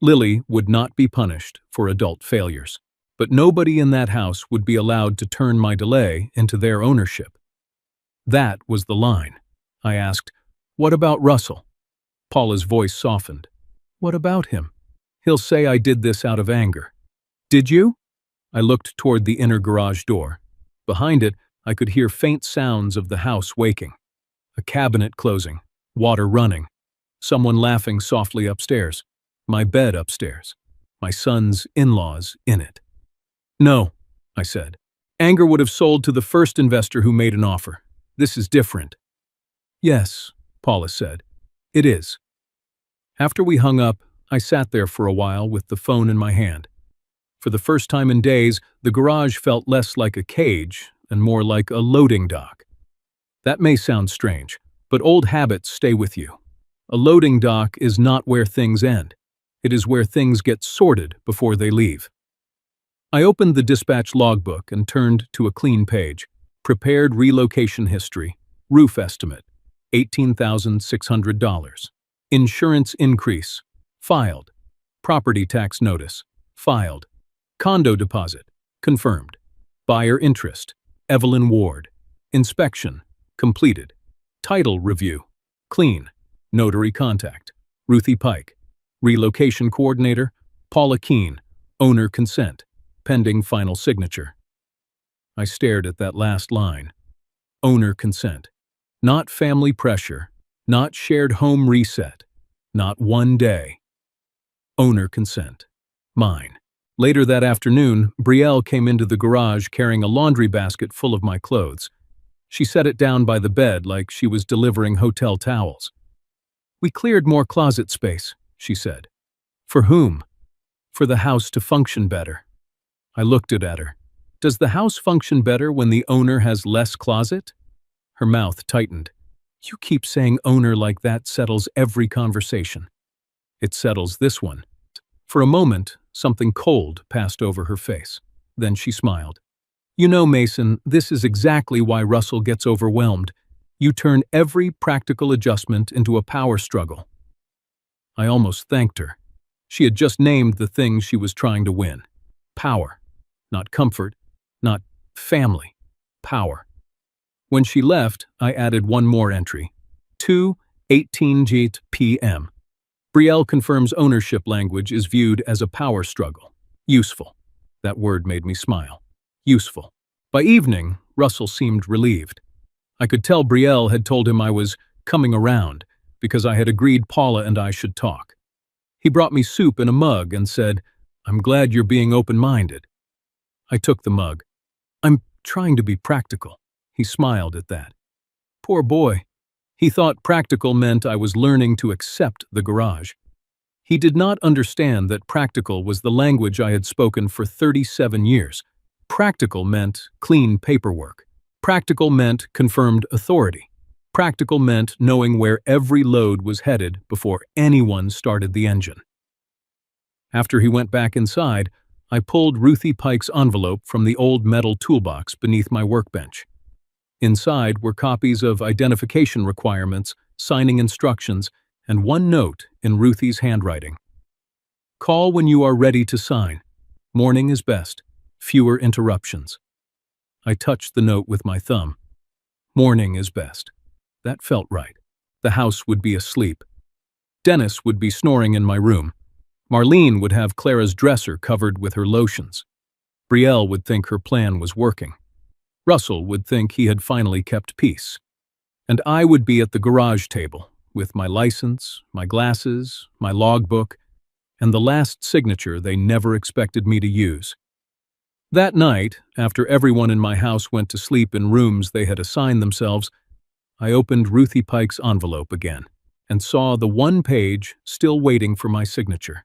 Lily would not be punished for adult failures. But nobody in that house would be allowed to turn my delay into their ownership. That was the line. I asked, What about Russell? Paula's voice softened. What about him? He'll say I did this out of anger. Did you? I looked toward the inner garage door. Behind it, I could hear faint sounds of the house waking. A cabinet closing, water running, someone laughing softly upstairs, my bed upstairs, my son's in-laws in it. No, I said. Anger would have sold to the first investor who made an offer. This is different. Yes, Paula said. It is. After we hung up, I sat there for a while with the phone in my hand. For the first time in days, the garage felt less like a cage and more like a loading dock. That may sound strange, but old habits stay with you. A loading dock is not where things end. It is where things get sorted before they leave. I opened the dispatch logbook and turned to a clean page. Prepared relocation history. Roof estimate. $18,600. Insurance increase. Filed. Property tax notice. Filed. Condo deposit. Confirmed. Buyer interest. Evelyn Ward. Inspection. Completed. Title review. Clean. Notary contact. Ruthie Pike. Relocation coordinator. Paula Keene. Owner consent. Pending final signature. I stared at that last line. Owner consent. Not family pressure. Not shared home reset. Not one day. Owner consent. Mine. Later that afternoon, Brielle came into the garage carrying a laundry basket full of my clothes. She set it down by the bed like she was delivering hotel towels. We cleared more closet space, she said. For whom? For the house to function better. I looked at her. Does the house function better when the owner has less closet? Her mouth tightened. You keep saying owner like that settles every conversation. It settles this one. For a moment, something cold passed over her face. Then she smiled. You know, Mason, this is exactly why Russell gets overwhelmed. You turn every practical adjustment into a power struggle. I almost thanked her. She had just named the thing she was trying to win. Power. Not comfort. Not family. Power. When she left, I added one more entry. 2:18 p.m. Brielle confirms ownership language is viewed as a power struggle. Useful. That word made me smile. Useful. By evening, Russell seemed relieved. I could tell Brielle had told him I was coming around because I had agreed Paula and I should talk. He brought me soup in a mug and said, I'm glad you're being open-minded. I took the mug. I'm trying to be practical. He smiled at that. Poor boy. He thought practical meant I was learning to accept the garage. He did not understand that practical was the language I had spoken for 37 years. Practical meant clean paperwork, Practical meant confirmed authority. Practical meant knowing where every load was headed before anyone started the engine. After he went back inside, I pulled Ruthie Pike's envelope from the old metal toolbox beneath my workbench. Inside were copies of identification requirements, signing instructions, and one note in Ruthie's handwriting. Call when you are ready to sign. Morning is best. Fewer interruptions. I touched the note with my thumb. Morning is best. That felt right. The house would be asleep. Dennis would be snoring in my room. Marlene would have Clara's dresser covered with her lotions. Brielle would think her plan was working. Russell would think he had finally kept peace. And I would be at the garage table, with my license, my glasses, my logbook, and the last signature they never expected me to use. That night, after everyone in my house went to sleep in rooms they had assigned themselves, I opened Ruthie Pike's envelope again and saw the one page still waiting for my signature.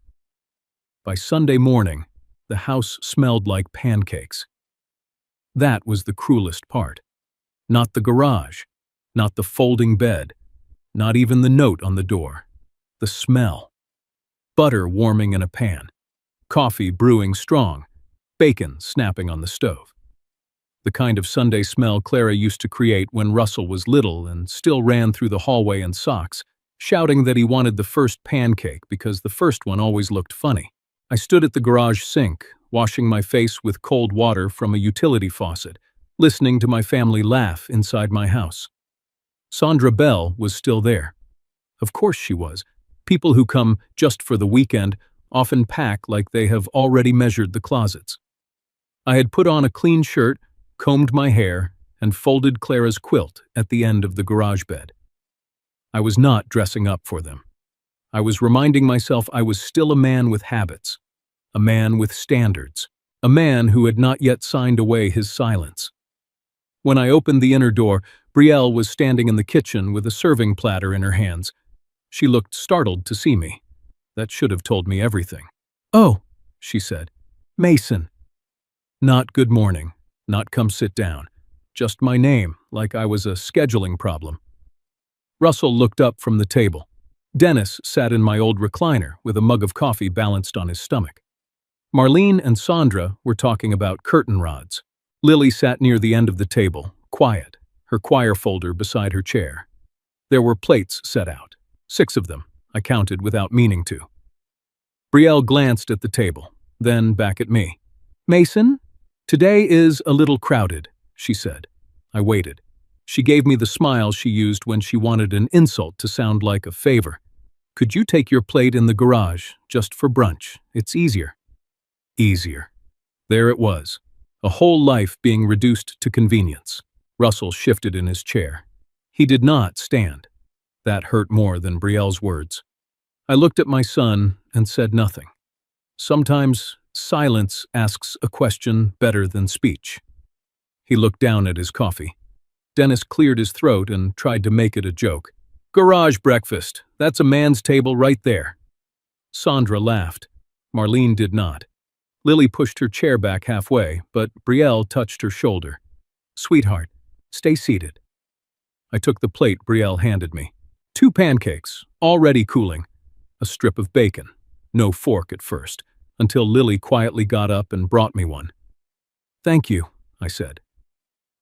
By Sunday morning, the house smelled like pancakes. That was the cruelest part. Not the garage, not the folding bed, not even the note on the door. The smell. Butter warming in a pan, coffee brewing strong, bacon snapping on the stove. The kind of Sunday smell Clara used to create when Russell was little and still ran through the hallway in socks, shouting that he wanted the first pancake because the first one always looked funny. I stood at the garage sink, washing my face with cold water from a utility faucet, listening to my family laugh inside my house. Sandra Bell was still there. Of course she was. People who come just for the weekend often pack like they have already measured the closets. I had put on a clean shirt, combed my hair, and folded Clara's quilt at the end of the garage bed. I was not dressing up for them. I was reminding myself I was still a man with habits, a man with standards, a man who had not yet signed away his silence. When I opened the inner door, Brielle was standing in the kitchen with a serving platter in her hands. She looked startled to see me. That should have told me everything. "Oh," she said. "Mason." Not good morning, not come sit down. Just my name, like I was a scheduling problem. Russell looked up from the table. Dennis sat in my old recliner with a mug of coffee balanced on his stomach. Marlene and Sandra were talking about curtain rods. Lily sat near the end of the table, quiet, her choir folder beside her chair. There were plates set out. 6 of them, I counted without meaning to. Brielle glanced at the table, then back at me. "Mason, today is a little crowded," she said. I waited. She gave me the smile she used when she wanted an insult to sound like a favor. "Could you take your plate in the garage, just for brunch? It's easier." Easier. There it was. A whole life being reduced to convenience. Russell shifted in his chair. He did not stand. That hurt more than Brielle's words. I looked at my son and said nothing. Sometimes silence asks a question better than speech. He looked down at his coffee. Dennis cleared his throat and tried to make it a joke. "Garage breakfast. That's a man's table right there." Sandra laughed. Marlene did not. Lily pushed her chair back halfway, but Brielle touched her shoulder. "Sweetheart, stay seated." I took the plate Brielle handed me. 2 pancakes, already cooling. A strip of bacon. No fork at first, until Lily quietly got up and brought me one. "Thank you," I said.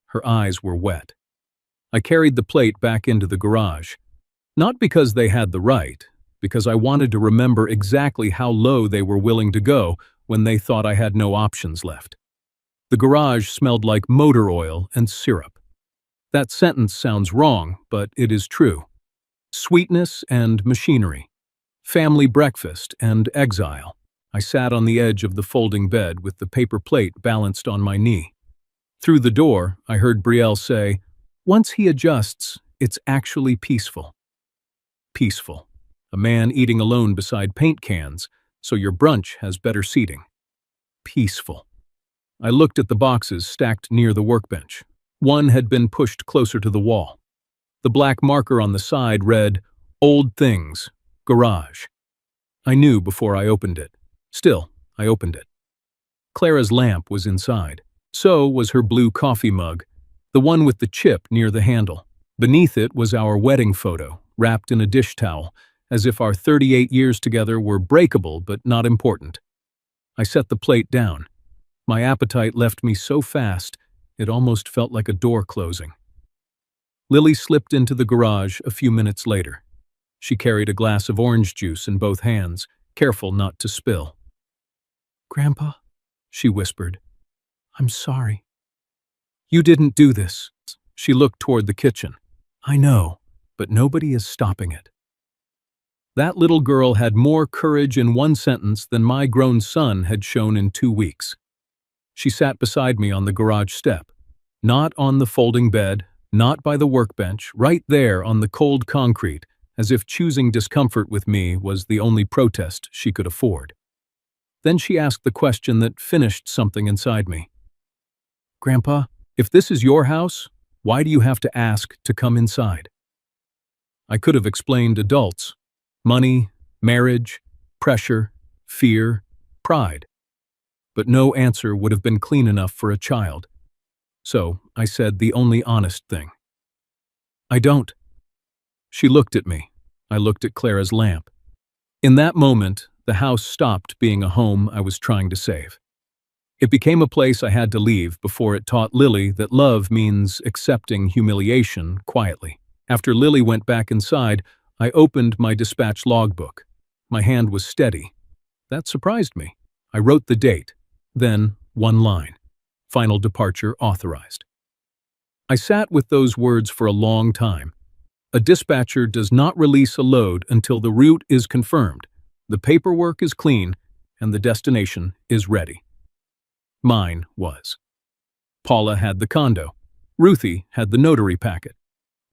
Her eyes were wet. I carried the plate back into the garage. Not because they had the right, because I wanted to remember exactly how low they were willing to go when they thought I had no options left. The garage smelled like motor oil and syrup. That sentence sounds wrong, but it is true. Sweetness and machinery. Family breakfast and exile. I sat on the edge of the folding bed with the paper plate balanced on my knee. Through the door, I heard Brielle say, "Once he adjusts, it's actually peaceful." Peaceful. A man eating alone beside paint cans, so your brunch has better seating. Peaceful. I looked at the boxes stacked near the workbench. One had been pushed closer to the wall. The black marker on the side read, "Old Things, Garage." I knew before I opened it. Still, I opened it. Clara's lamp was inside. So was her blue coffee mug, The one with the chip near the handle. Beneath it was our wedding photo, wrapped in a dish towel, as if our 38 years together were breakable but not important. I set the plate down. My appetite left me so fast, it almost felt like a door closing. Lily slipped into the garage a few minutes later. She carried a glass of orange juice in both hands, careful not to spill. "Grandpa," she whispered, "I'm sorry." "You didn't do this." She looked toward the kitchen. "I know, but nobody is stopping it." That little girl had more courage in one sentence than my grown son had shown in 2 weeks. She sat beside me on the garage step, not on the folding bed, not by the workbench, right there on the cold concrete, as if choosing discomfort with me was the only protest she could afford. Then she asked the question that finished something inside me. "Grandpa, if this is your house, why do you have to ask to come inside?" I could have explained adults. Money, marriage, pressure, fear, pride. But no answer would have been clean enough for a child. So I said the only honest thing. "I don't." She looked at me. I looked at Clara's lamp. In that moment, the house stopped being a home I was trying to save. It became a place I had to leave before it taught Lily that love means accepting humiliation quietly. After Lily went back inside, I opened my dispatch logbook. My hand was steady. That surprised me. I wrote the date, then one line. Final departure authorized. I sat with those words for a long time. A dispatcher does not release a load until the route is confirmed, the paperwork is clean, and the destination is ready. Mine was. Paula had the condo. Ruthie had the notary packet.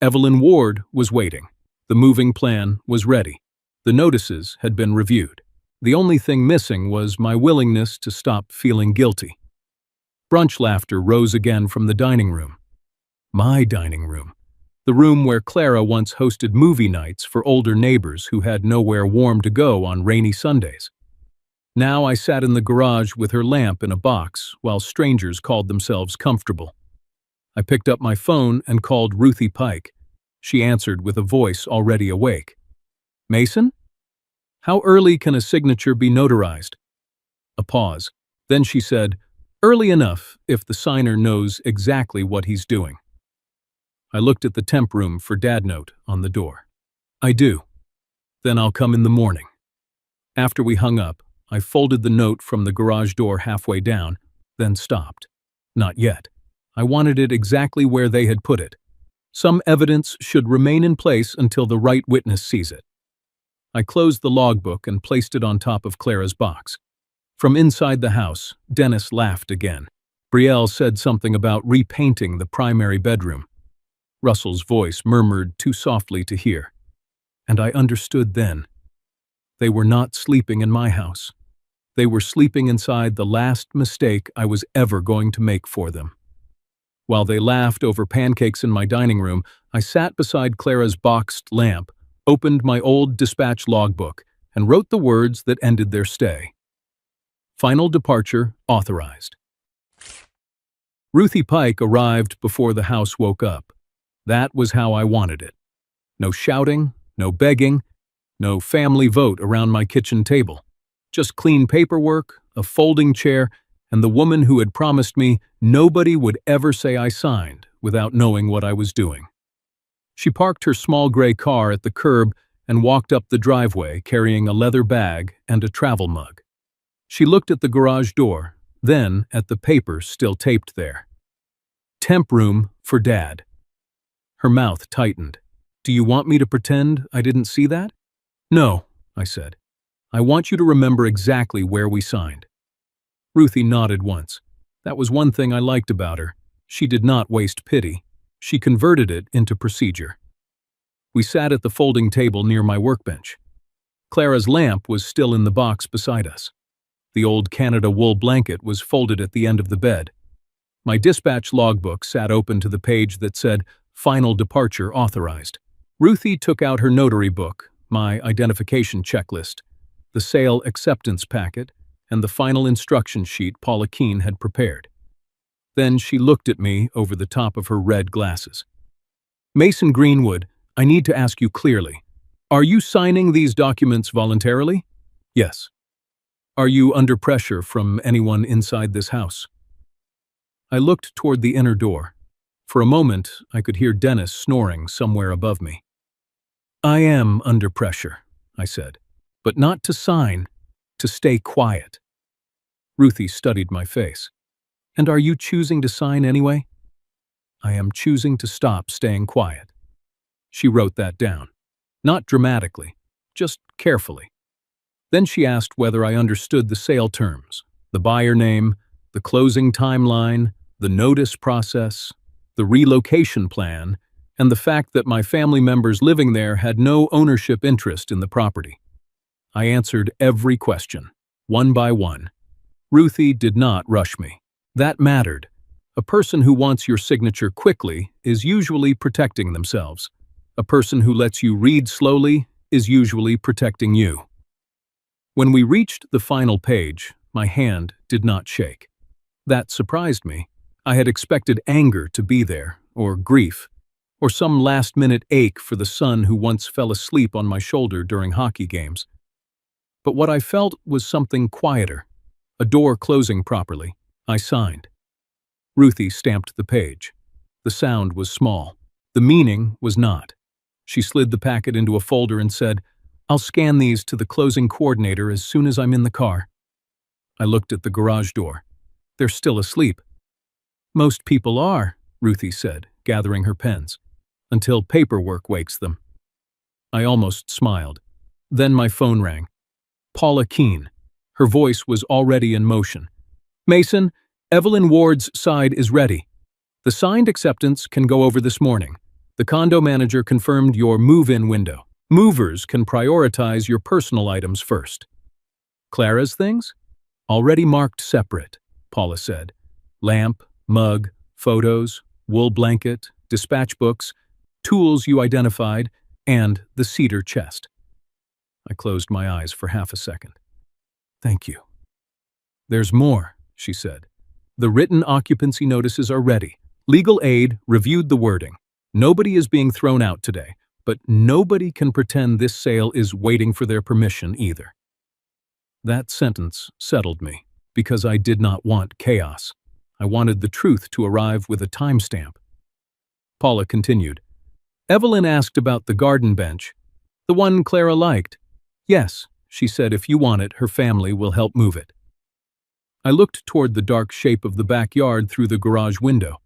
Evelyn Ward was waiting. The moving plan was ready. The notices had been reviewed. The only thing missing was my willingness to stop feeling guilty. Brunch laughter rose again from the dining room. My dining room. The room where Clara once hosted movie nights for older neighbors who had nowhere warm to go on rainy Sundays. Now I sat in the garage with her lamp in a box while strangers called themselves comfortable. I picked up my phone and called Ruthie Pike. She answered with a voice already awake. "Mason? How early can a signature be notarized?" A pause. Then she said, "Early enough if the signer knows exactly what he's doing." I looked at the temp room for dad note on the door. "I do. Then I'll come in the morning." After we hung up, I folded the note from the garage door halfway down, then stopped. Not yet. I wanted it exactly where they had put it. Some evidence should remain in place until the right witness sees it. I closed the logbook and placed it on top of Clara's box. From inside the house, Dennis laughed again. Brielle said something about repainting the primary bedroom. Russell's voice murmured too softly to hear. And I understood then. They were not sleeping in my house. They were sleeping inside the last mistake I was ever going to make for them. While they laughed over pancakes in my dining room, I sat beside Clara's boxed lamp, opened my old dispatch logbook, and wrote the words that ended their stay. Final departure authorized. Ruthie Pike arrived before the house woke up. That was how I wanted it. No shouting, no begging, no family vote around my kitchen table. Just clean paperwork, a folding chair, and the woman who had promised me nobody would ever say I signed without knowing what I was doing. She parked her small gray car at the curb and walked up the driveway carrying a leather bag and a travel mug. She looked at the garage door, then at the paper still taped there. "Temp room for Dad." Her mouth tightened. "Do you want me to pretend I didn't see that?" "No," I said. "I want you to remember exactly where we signed." Ruthie nodded once. That was one thing I liked about her. She did not waste pity. She converted it into procedure. We sat at the folding table near my workbench. Clara's lamp was still in the box beside us. The old Canada wool blanket was folded at the end of the bed. My dispatch logbook sat open to the page that said, "Final departure authorized." Ruthie took out her notary book, my identification checklist, the sale acceptance packet, and the final instruction sheet Paula Keene had prepared. Then she looked at me over the top of her red glasses. Mason Greenwood, I need to ask you clearly. Are you signing these documents voluntarily? Yes. Are you under pressure from anyone inside this house? I looked toward the inner door. For a moment, I could hear Dennis snoring somewhere above me. I am under pressure, I said, but not to sign, to stay quiet. Ruthie studied my face. And are you choosing to sign anyway? I am choosing to stop staying quiet. She wrote that down. Not dramatically, just carefully. Then she asked whether I understood the sale terms, the buyer name, the closing timeline, the notice process, the relocation plan, and the fact that my family members living there had no ownership interest in the property. I answered every question, one by one. Ruthie did not rush me. That mattered. A person who wants your signature quickly is usually protecting themselves. A person who lets you read slowly is usually protecting you. When we reached the final page, my hand did not shake. That surprised me. I had expected anger to be there, or grief, or some last-minute ache for the son who once fell asleep on my shoulder during hockey games. But what I felt was something quieter, a door closing properly. I signed. Ruthie stamped the page. The sound was small. The meaning was not. She slid the packet into a folder and said, I'll scan these to the closing coordinator as soon as I'm in the car. I looked at the garage door. They're still asleep. Most people are, Ruthie said, gathering her pens, until paperwork wakes them. I almost smiled. Then my phone rang. Paula Keene. Her voice was already in motion. Mason, Evelyn Ward's side is ready. The signed acceptance can go over this morning. The condo manager confirmed your move-in window. Movers can prioritize your personal items first. Clara's things? Already marked separate, Paula said. Lamp, mug, photos, wool blanket, dispatch books, tools you identified, and the cedar chest. I closed my eyes for half a second. Thank you. There's more, she said. The written occupancy notices are ready. Legal aid reviewed the wording. Nobody is being thrown out today, but nobody can pretend this sale is waiting for their permission either. That sentence settled me, because I did not want chaos. I wanted the truth to arrive with a timestamp. Paula continued. Evelyn asked about the garden bench. The one Clara liked. Yes, she said if you want it, her family will help move it. I looked toward the dark shape of the backyard through the garage window.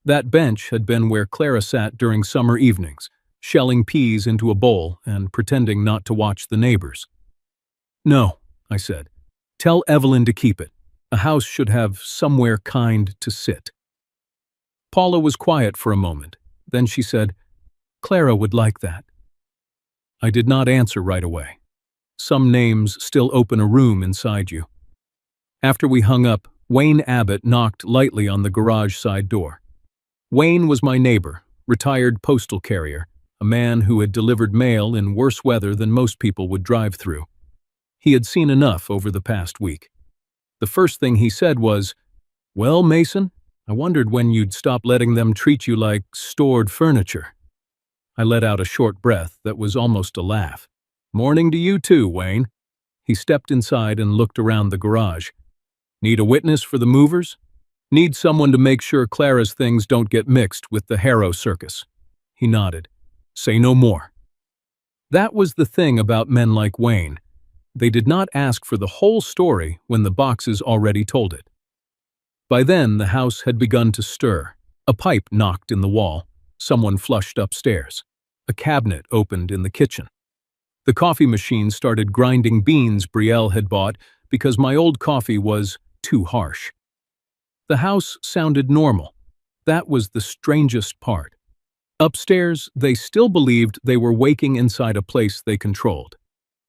That bench had been where Clara sat during summer evenings, shelling peas into a bowl and pretending not to watch the neighbors. No, I said. Tell Evelyn to keep it. A house should have somewhere kind to sit. Paula was quiet for a moment. Then she said, Clara would like that. I did not answer right away. Some names still open a room inside you. After we hung up, Wayne Abbott knocked lightly on the garage side door. Wayne was my neighbor, retired postal carrier, a man who had delivered mail in worse weather than most people would drive through. He had seen enough over the past week. The first thing he said was, Well, Mason, I wondered when you'd stop letting them treat you like stored furniture. I let out a short breath that was almost a laugh. Morning to you too, Wayne. He stepped inside and looked around the garage. Need a witness for the movers? Need someone to make sure Clara's things don't get mixed with the Harrow circus. He nodded. Say no more. That was the thing about men like Wayne. They did not ask for the whole story when the boxes already told it. By then, the house had begun to stir. A pipe knocked in the wall. Someone flushed upstairs. A cabinet opened in the kitchen. The coffee machine started grinding beans Brielle had bought because my old coffee was too harsh. The house sounded normal. That was the strangest part. Upstairs, they still believed they were waking inside a place they controlled.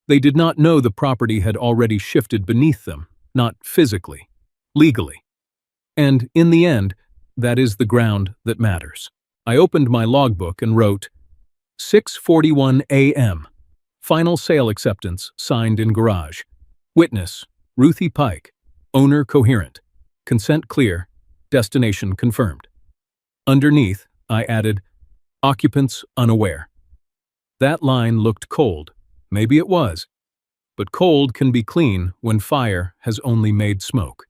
They did not know the property had already shifted beneath them, not physically, legally. And in the end, that is the ground that matters. I opened my logbook and wrote, 6:41 a.m. Final sale acceptance signed in garage. Witness, Ruthie Pike. Owner coherent. Consent clear. Destination confirmed. Underneath, I added, occupants unaware. That line looked cold. Maybe it was. But cold can be clean when fire has only made smoke.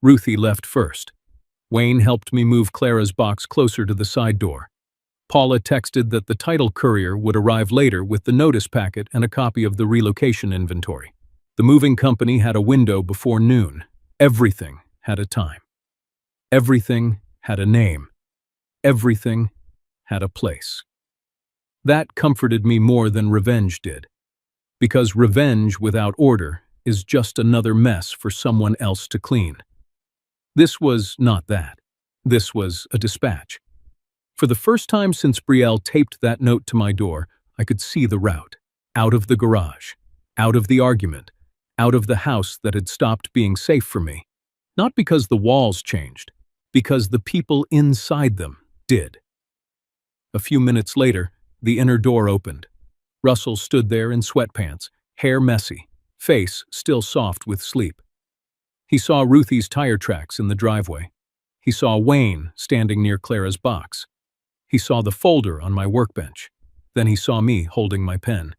Ruthie left first. Wayne helped me move Clara's box closer to the side door. Paula texted that the title courier would arrive later with the notice packet and a copy of the relocation inventory. The moving company had a window before noon. Everything had a time. Everything had a name. Everything had a place. That comforted me more than revenge did, because revenge without order is just another mess for someone else to clean. This was not that. This was a dispatch. For the first time since Brielle taped that note to my door, I could see the route. Out of the garage. Out of the argument. Out of the house that had stopped being safe for me. Not because the walls changed, because the people inside them did. A few minutes later, the inner door opened. Russell stood there in sweatpants, hair messy, face still soft with sleep. He saw Ruthie's tire tracks in the driveway. He saw Wayne standing near Clara's box. He saw the folder on my workbench. Then he saw me holding my pen.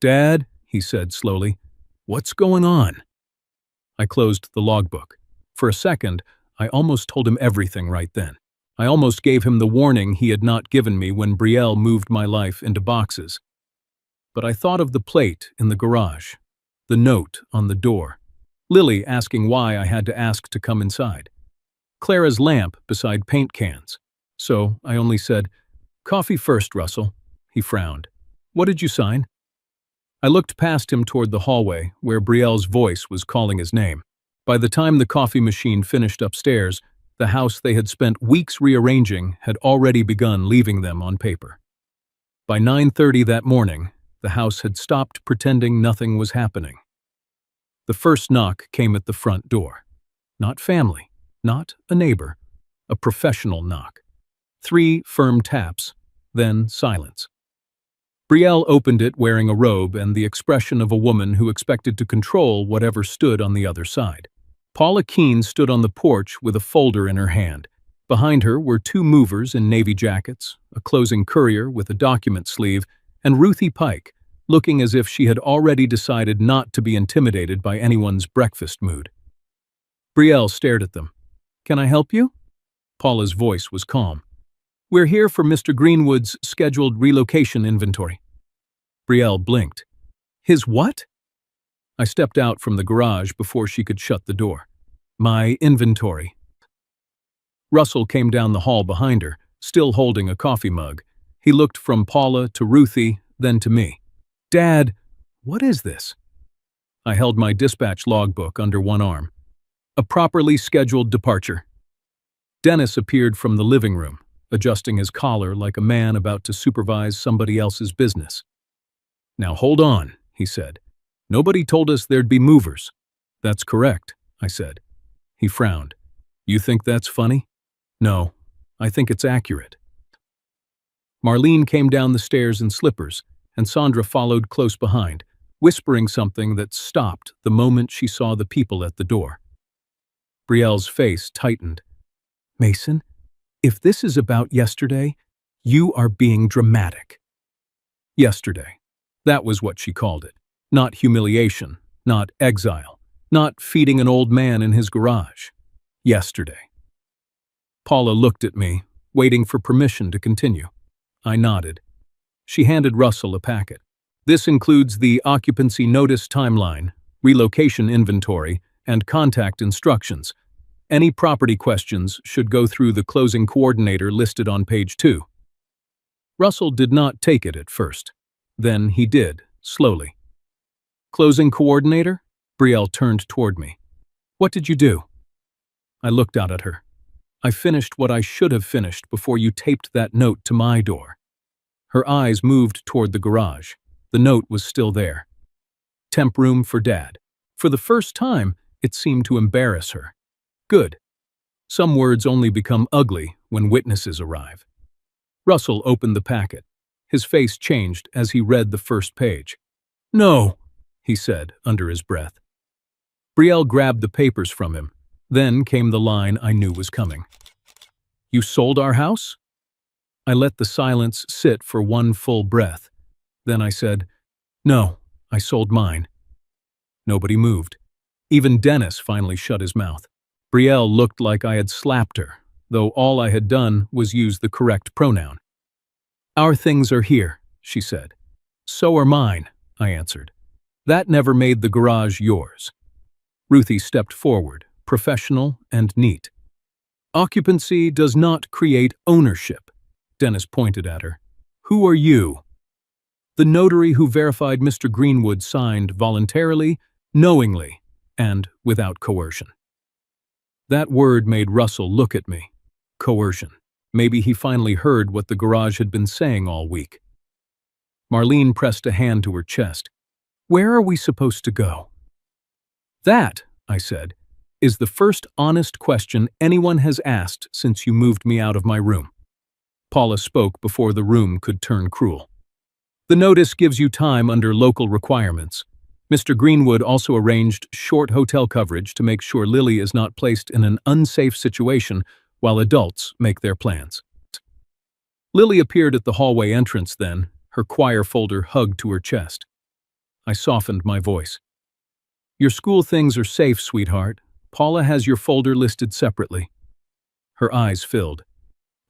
"Dad," he said slowly, "what's going on?" I closed the logbook. For a second, I almost told him everything right then. I almost gave him the warning he had not given me when Brielle moved my life into boxes. But I thought of the plate in the garage, the note on the door, Lily asking why I had to ask to come inside, Clara's lamp beside paint cans. So I only said, "Coffee first, Russell." He frowned. "What did you sign?" I looked past him toward the hallway, where Brielle's voice was calling his name. By the time the coffee machine finished upstairs, the house they had spent weeks rearranging had already begun leaving them on paper. By 9:30 that morning, the house had stopped pretending nothing was happening. The first knock came at the front door. Not family, not a neighbor, a professional knock. 3 firm taps, then silence. Brielle opened it wearing a robe and the expression of a woman who expected to control whatever stood on the other side. Paula Keene stood on the porch with a folder in her hand. Behind her were 2 movers in navy jackets, a closing courier with a document sleeve, and Ruthie Pike, looking as if she had already decided not to be intimidated by anyone's breakfast mood. Brielle stared at them. "Can I help you?" Paula's voice was calm. "We're here for Mr. Greenwood's scheduled relocation inventory." Brielle blinked. "His what?" I stepped out from the garage before she could shut the door. "My inventory." Russell came down the hall behind her, still holding a coffee mug. He looked from Paula to Ruthie, then to me. "Dad, what is this?" I held my dispatch logbook under one arm. "A properly scheduled departure." Dennis appeared from the living room, adjusting his collar like a man about to supervise somebody else's business. "Now hold on," he said. "Nobody told us there'd be movers." "That's correct," I said. He frowned. "You think that's funny?" "No, I think it's accurate." Marlene came down the stairs in slippers, and Sandra followed close behind, whispering something that stopped the moment she saw the people at the door. Brielle's face tightened. "Mason, if this is about yesterday, you are being dramatic." Yesterday. That was what she called it. Not humiliation, not exile, not feeding an old man in his garage. Yesterday. Paula looked at me, waiting for permission to continue. I nodded. She handed Russell a packet. "This includes the occupancy notice timeline, relocation inventory, and contact instructions. Any property questions should go through the closing coordinator listed on page 2. Russell did not take it at first. Then he did, slowly. "Closing coordinator?" Brielle turned toward me. "What did you do?" I looked out at her. "I finished what I should have finished before you taped that note to my door." Her eyes moved toward the garage. The note was still there. "Temp room for Dad." For the first time, it seemed to embarrass her. Good. Some words only become ugly when witnesses arrive. Russell opened the packet. His face changed as he read the first page. "No," he said under his breath. Brielle grabbed the papers from him. Then came the line I knew was coming. "You sold our house?" I let the silence sit for one full breath. Then I said, "No, I sold mine." Nobody moved. Even Dennis finally shut his mouth. Brielle looked like I had slapped her, though all I had done was use the correct pronoun. "Our things are here," she said. "So are mine," I answered. "That never made the garage yours." Ruthie stepped forward, professional and neat. "Occupancy does not create ownership," Dennis pointed at her. "Who are you?" "The notary who verified Mr. Greenwood signed voluntarily, knowingly, and without coercion." That word made Russell look at me. Coercion. Maybe he finally heard what the garage had been saying all week. Marlene pressed a hand to her chest. "Where are we supposed to go?" "That," I said, "is the first honest question anyone has asked since you moved me out of my room." Paula spoke before the room could turn cruel. "The notice gives you time under local requirements. Mr. Greenwood also arranged short hotel coverage to make sure Lily is not placed in an unsafe situation while adults make their plans." Lily appeared at the hallway entrance then, her choir folder hugged to her chest. I softened my voice. "Your school things are safe, sweetheart. Paula has your folder listed separately." Her eyes filled.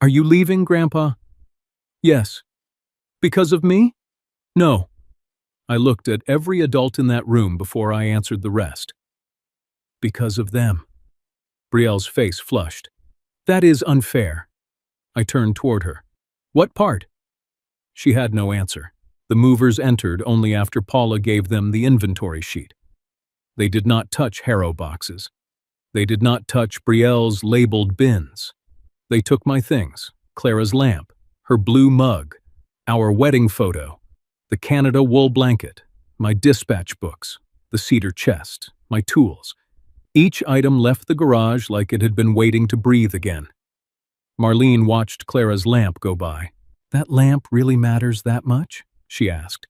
"Are you leaving, Grandpa?" "Yes." "Because of me?" "No." I looked at every adult in that room before I answered the rest. "Because of them." Brielle's face flushed. "That is unfair." I turned toward her. "What part?" She had no answer. The movers entered only after Paula gave them the inventory sheet. They did not touch Harrow boxes. They did not touch Brielle's labeled bins. They took my things, Clara's lamp, her blue mug, our wedding photo, the Canada wool blanket, my dispatch books, the cedar chest, my tools. Each item left the garage like it had been waiting to breathe again. Marlene watched Clara's lamp go by. "That lamp really matters that much?" she asked,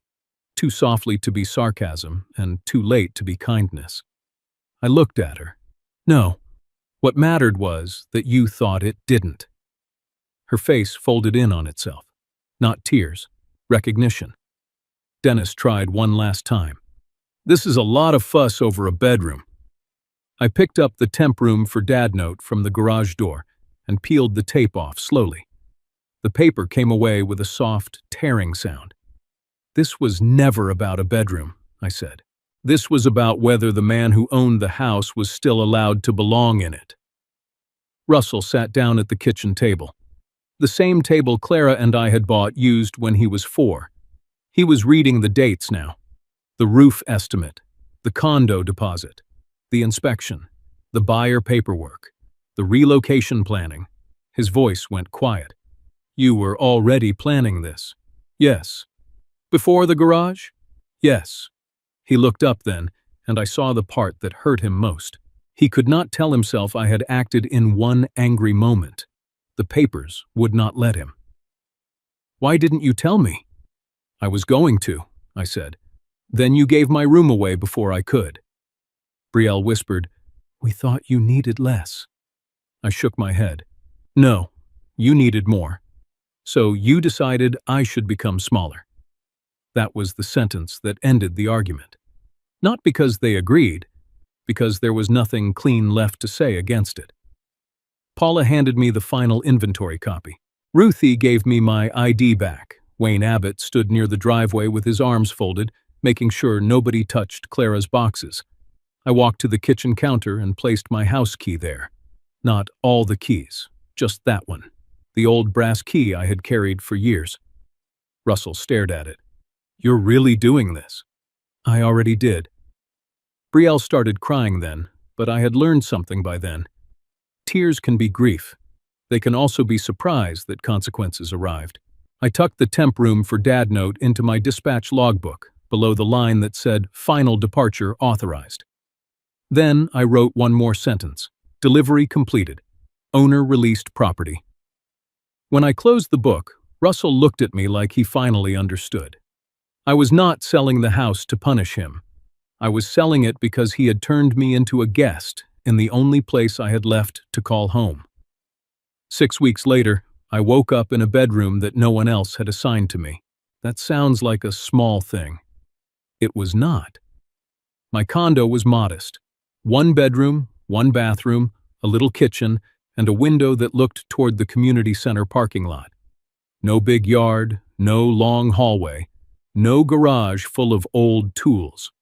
too softly to be sarcasm and too late to be kindness. I looked at her. "No, what mattered was that you thought it didn't." Her face folded in on itself. Not tears, recognition. Dennis tried one last time. "This is a lot of fuss over a bedroom." I picked up the temp room for dad note from the garage door and peeled the tape off slowly. The paper came away with a soft, tearing sound. "This was never about a bedroom," I said. "This was about whether the man who owned the house was still allowed to belong in it." Russell sat down at the kitchen table. The same table Clara and I had bought used when he was 4. He was reading the dates now. The roof estimate, the condo deposit, the inspection, the buyer paperwork, the relocation planning. His voice went quiet. "You were already planning this?" "Yes." "Before the garage?" "Yes." He looked up then, and I saw the part that hurt him most. He could not tell himself I had acted in one angry moment. The papers would not let him. "Why didn't you tell me?" "I was going to," I said. "Then you gave my room away before I could." Brielle whispered, "We thought you needed less." I shook my head. "No, you needed more. So you decided I should become smaller." That was the sentence that ended the argument. Not because they agreed, because there was nothing clean left to say against it. Paula handed me the final inventory copy. Ruthie gave me my ID back. Wayne Abbott stood near the driveway with his arms folded, making sure nobody touched Clara's boxes. I walked to the kitchen counter and placed my house key there. Not all the keys, just that one, the old brass key I had carried for years. Russell stared at it. "You're really doing this?" "I already did." Brielle started crying then, but I had learned something by then. Tears can be grief. They can also be surprise that consequences arrived. I tucked the temp room for dad note into my dispatch logbook, below the line that said, "Final departure authorized." Then I wrote one more sentence. Delivery completed. Owner released property. When I closed the book, Russell looked at me like he finally understood. I was not selling the house to punish him. I was selling it because he had turned me into a guest in the only place I had left to call home. 6 weeks later, I woke up in a bedroom that no one else had assigned to me. That sounds like a small thing. It was not. My condo was modest. 1 bedroom, 1 bathroom, a little kitchen, and a window that looked toward the community center parking lot. No big yard, no long hallway, no garage full of old tools.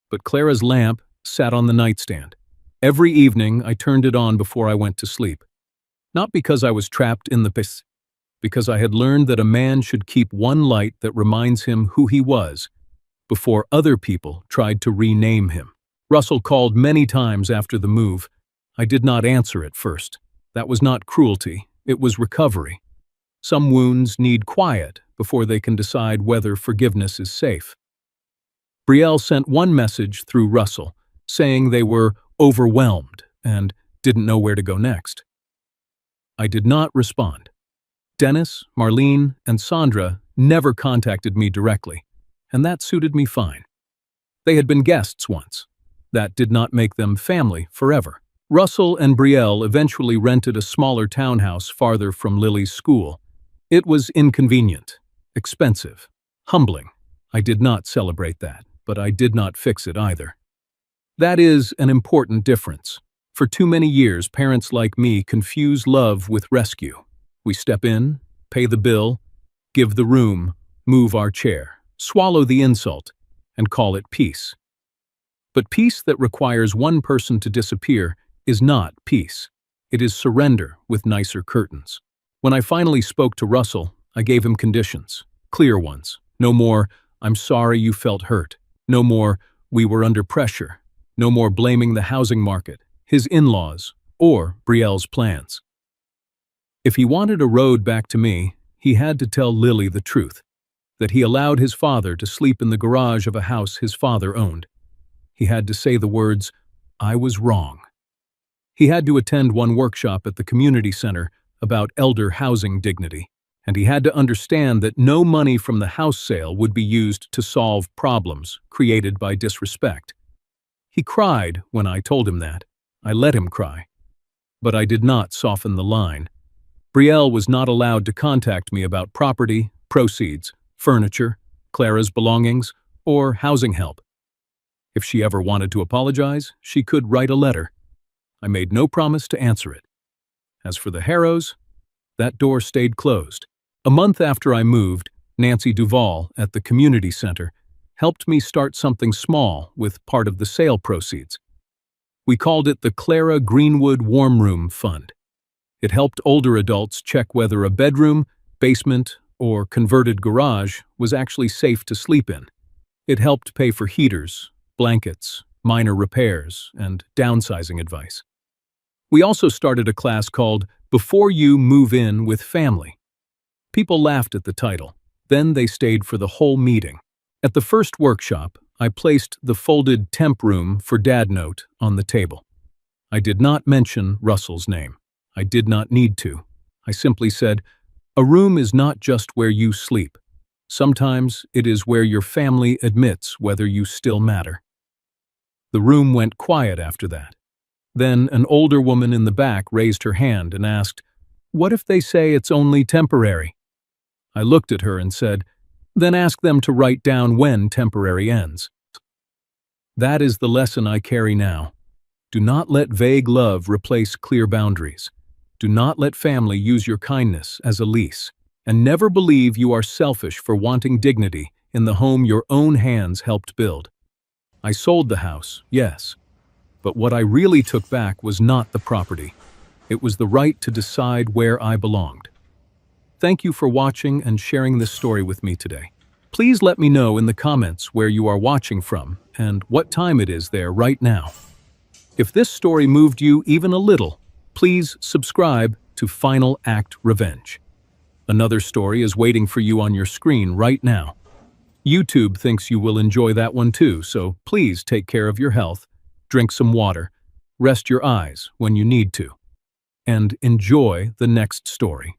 But Clara's lamp sat on the nightstand. Every evening I turned it on before I went to sleep. Not because I was trapped in the pis, because I had learned that a man should keep one light that reminds him who he was before other people tried to rename him. Russell called many times after the move. I did not answer at first. That was not cruelty, it was recovery. Some wounds need quiet before they can decide whether forgiveness is safe. Brielle sent one message through Russell, saying they were overwhelmed and didn't know where to go next. I did not respond. Dennis, Marlene, and Sandra never contacted me directly, and that suited me fine. They had been guests once. That did not make them family forever. Russell and Brielle eventually rented a smaller townhouse farther from Lily's school. It was inconvenient, expensive, humbling. I did not celebrate that, but I did not fix it either. That is an important difference. For too many years, parents like me confuse love with rescue. We step in, pay the bill, give the room, move our chair, swallow the insult, and call it peace. But peace that requires one person to disappear is not peace. It is surrender with nicer curtains. When I finally spoke to Russell, I gave him conditions, clear ones. No more, "I'm sorry you felt hurt." No more, "We were under pressure." No more blaming the housing market, his in-laws, or Brielle's plans. If he wanted a road back to me, he had to tell Lily the truth, that he allowed his father to sleep in the garage of a house his father owned. He had to say the words, "I was wrong." He had to attend one workshop at the community center about elder housing dignity, and he had to understand that no money from the house sale would be used to solve problems created by disrespect. He cried when I told him that. I let him cry. But I did not soften the line. Brielle was not allowed to contact me about property, proceeds, furniture, Clara's belongings, or housing help. If she ever wanted to apologize, she could write a letter. I made no promise to answer it. As for the Harrows, that door stayed closed. A month after I moved, Nancy Duval at the community center helped me start something small with part of the sale proceeds. We called it the Clara Greenwood Warm Room Fund. It helped older adults check whether a bedroom, basement, or converted garage was actually safe to sleep in. It helped pay for heaters, blankets, minor repairs, and downsizing advice. We also started a class called Before You Move In with Family. People laughed at the title. Then they stayed for the whole meeting. At the first workshop, I placed the folded "Temp Room for Dad" note on the table. I did not mention Russell's name. I did not need to. I simply said, "A room is not just where you sleep. Sometimes it is where your family admits whether you still matter." The room went quiet after that. Then an older woman in the back raised her hand and asked, "What if they say it's only temporary?" I looked at her and said, "Then ask them to write down when temporary ends." That is the lesson I carry now. Do not let vague love replace clear boundaries. Do not let family use your kindness as a lease. And never believe you are selfish for wanting dignity in the home your own hands helped build. I sold the house, yes. But what I really took back was not the property. It was the right to decide where I belonged. Thank you for watching and sharing this story with me today. Please let me know in the comments where you are watching from and what time it is there right now. If this story moved you even a little, please subscribe to Final Act Revenge. Another story is waiting for you on your screen right now. YouTube thinks you will enjoy that one too, so please take care of your health, drink some water, rest your eyes when you need to, and enjoy the next story.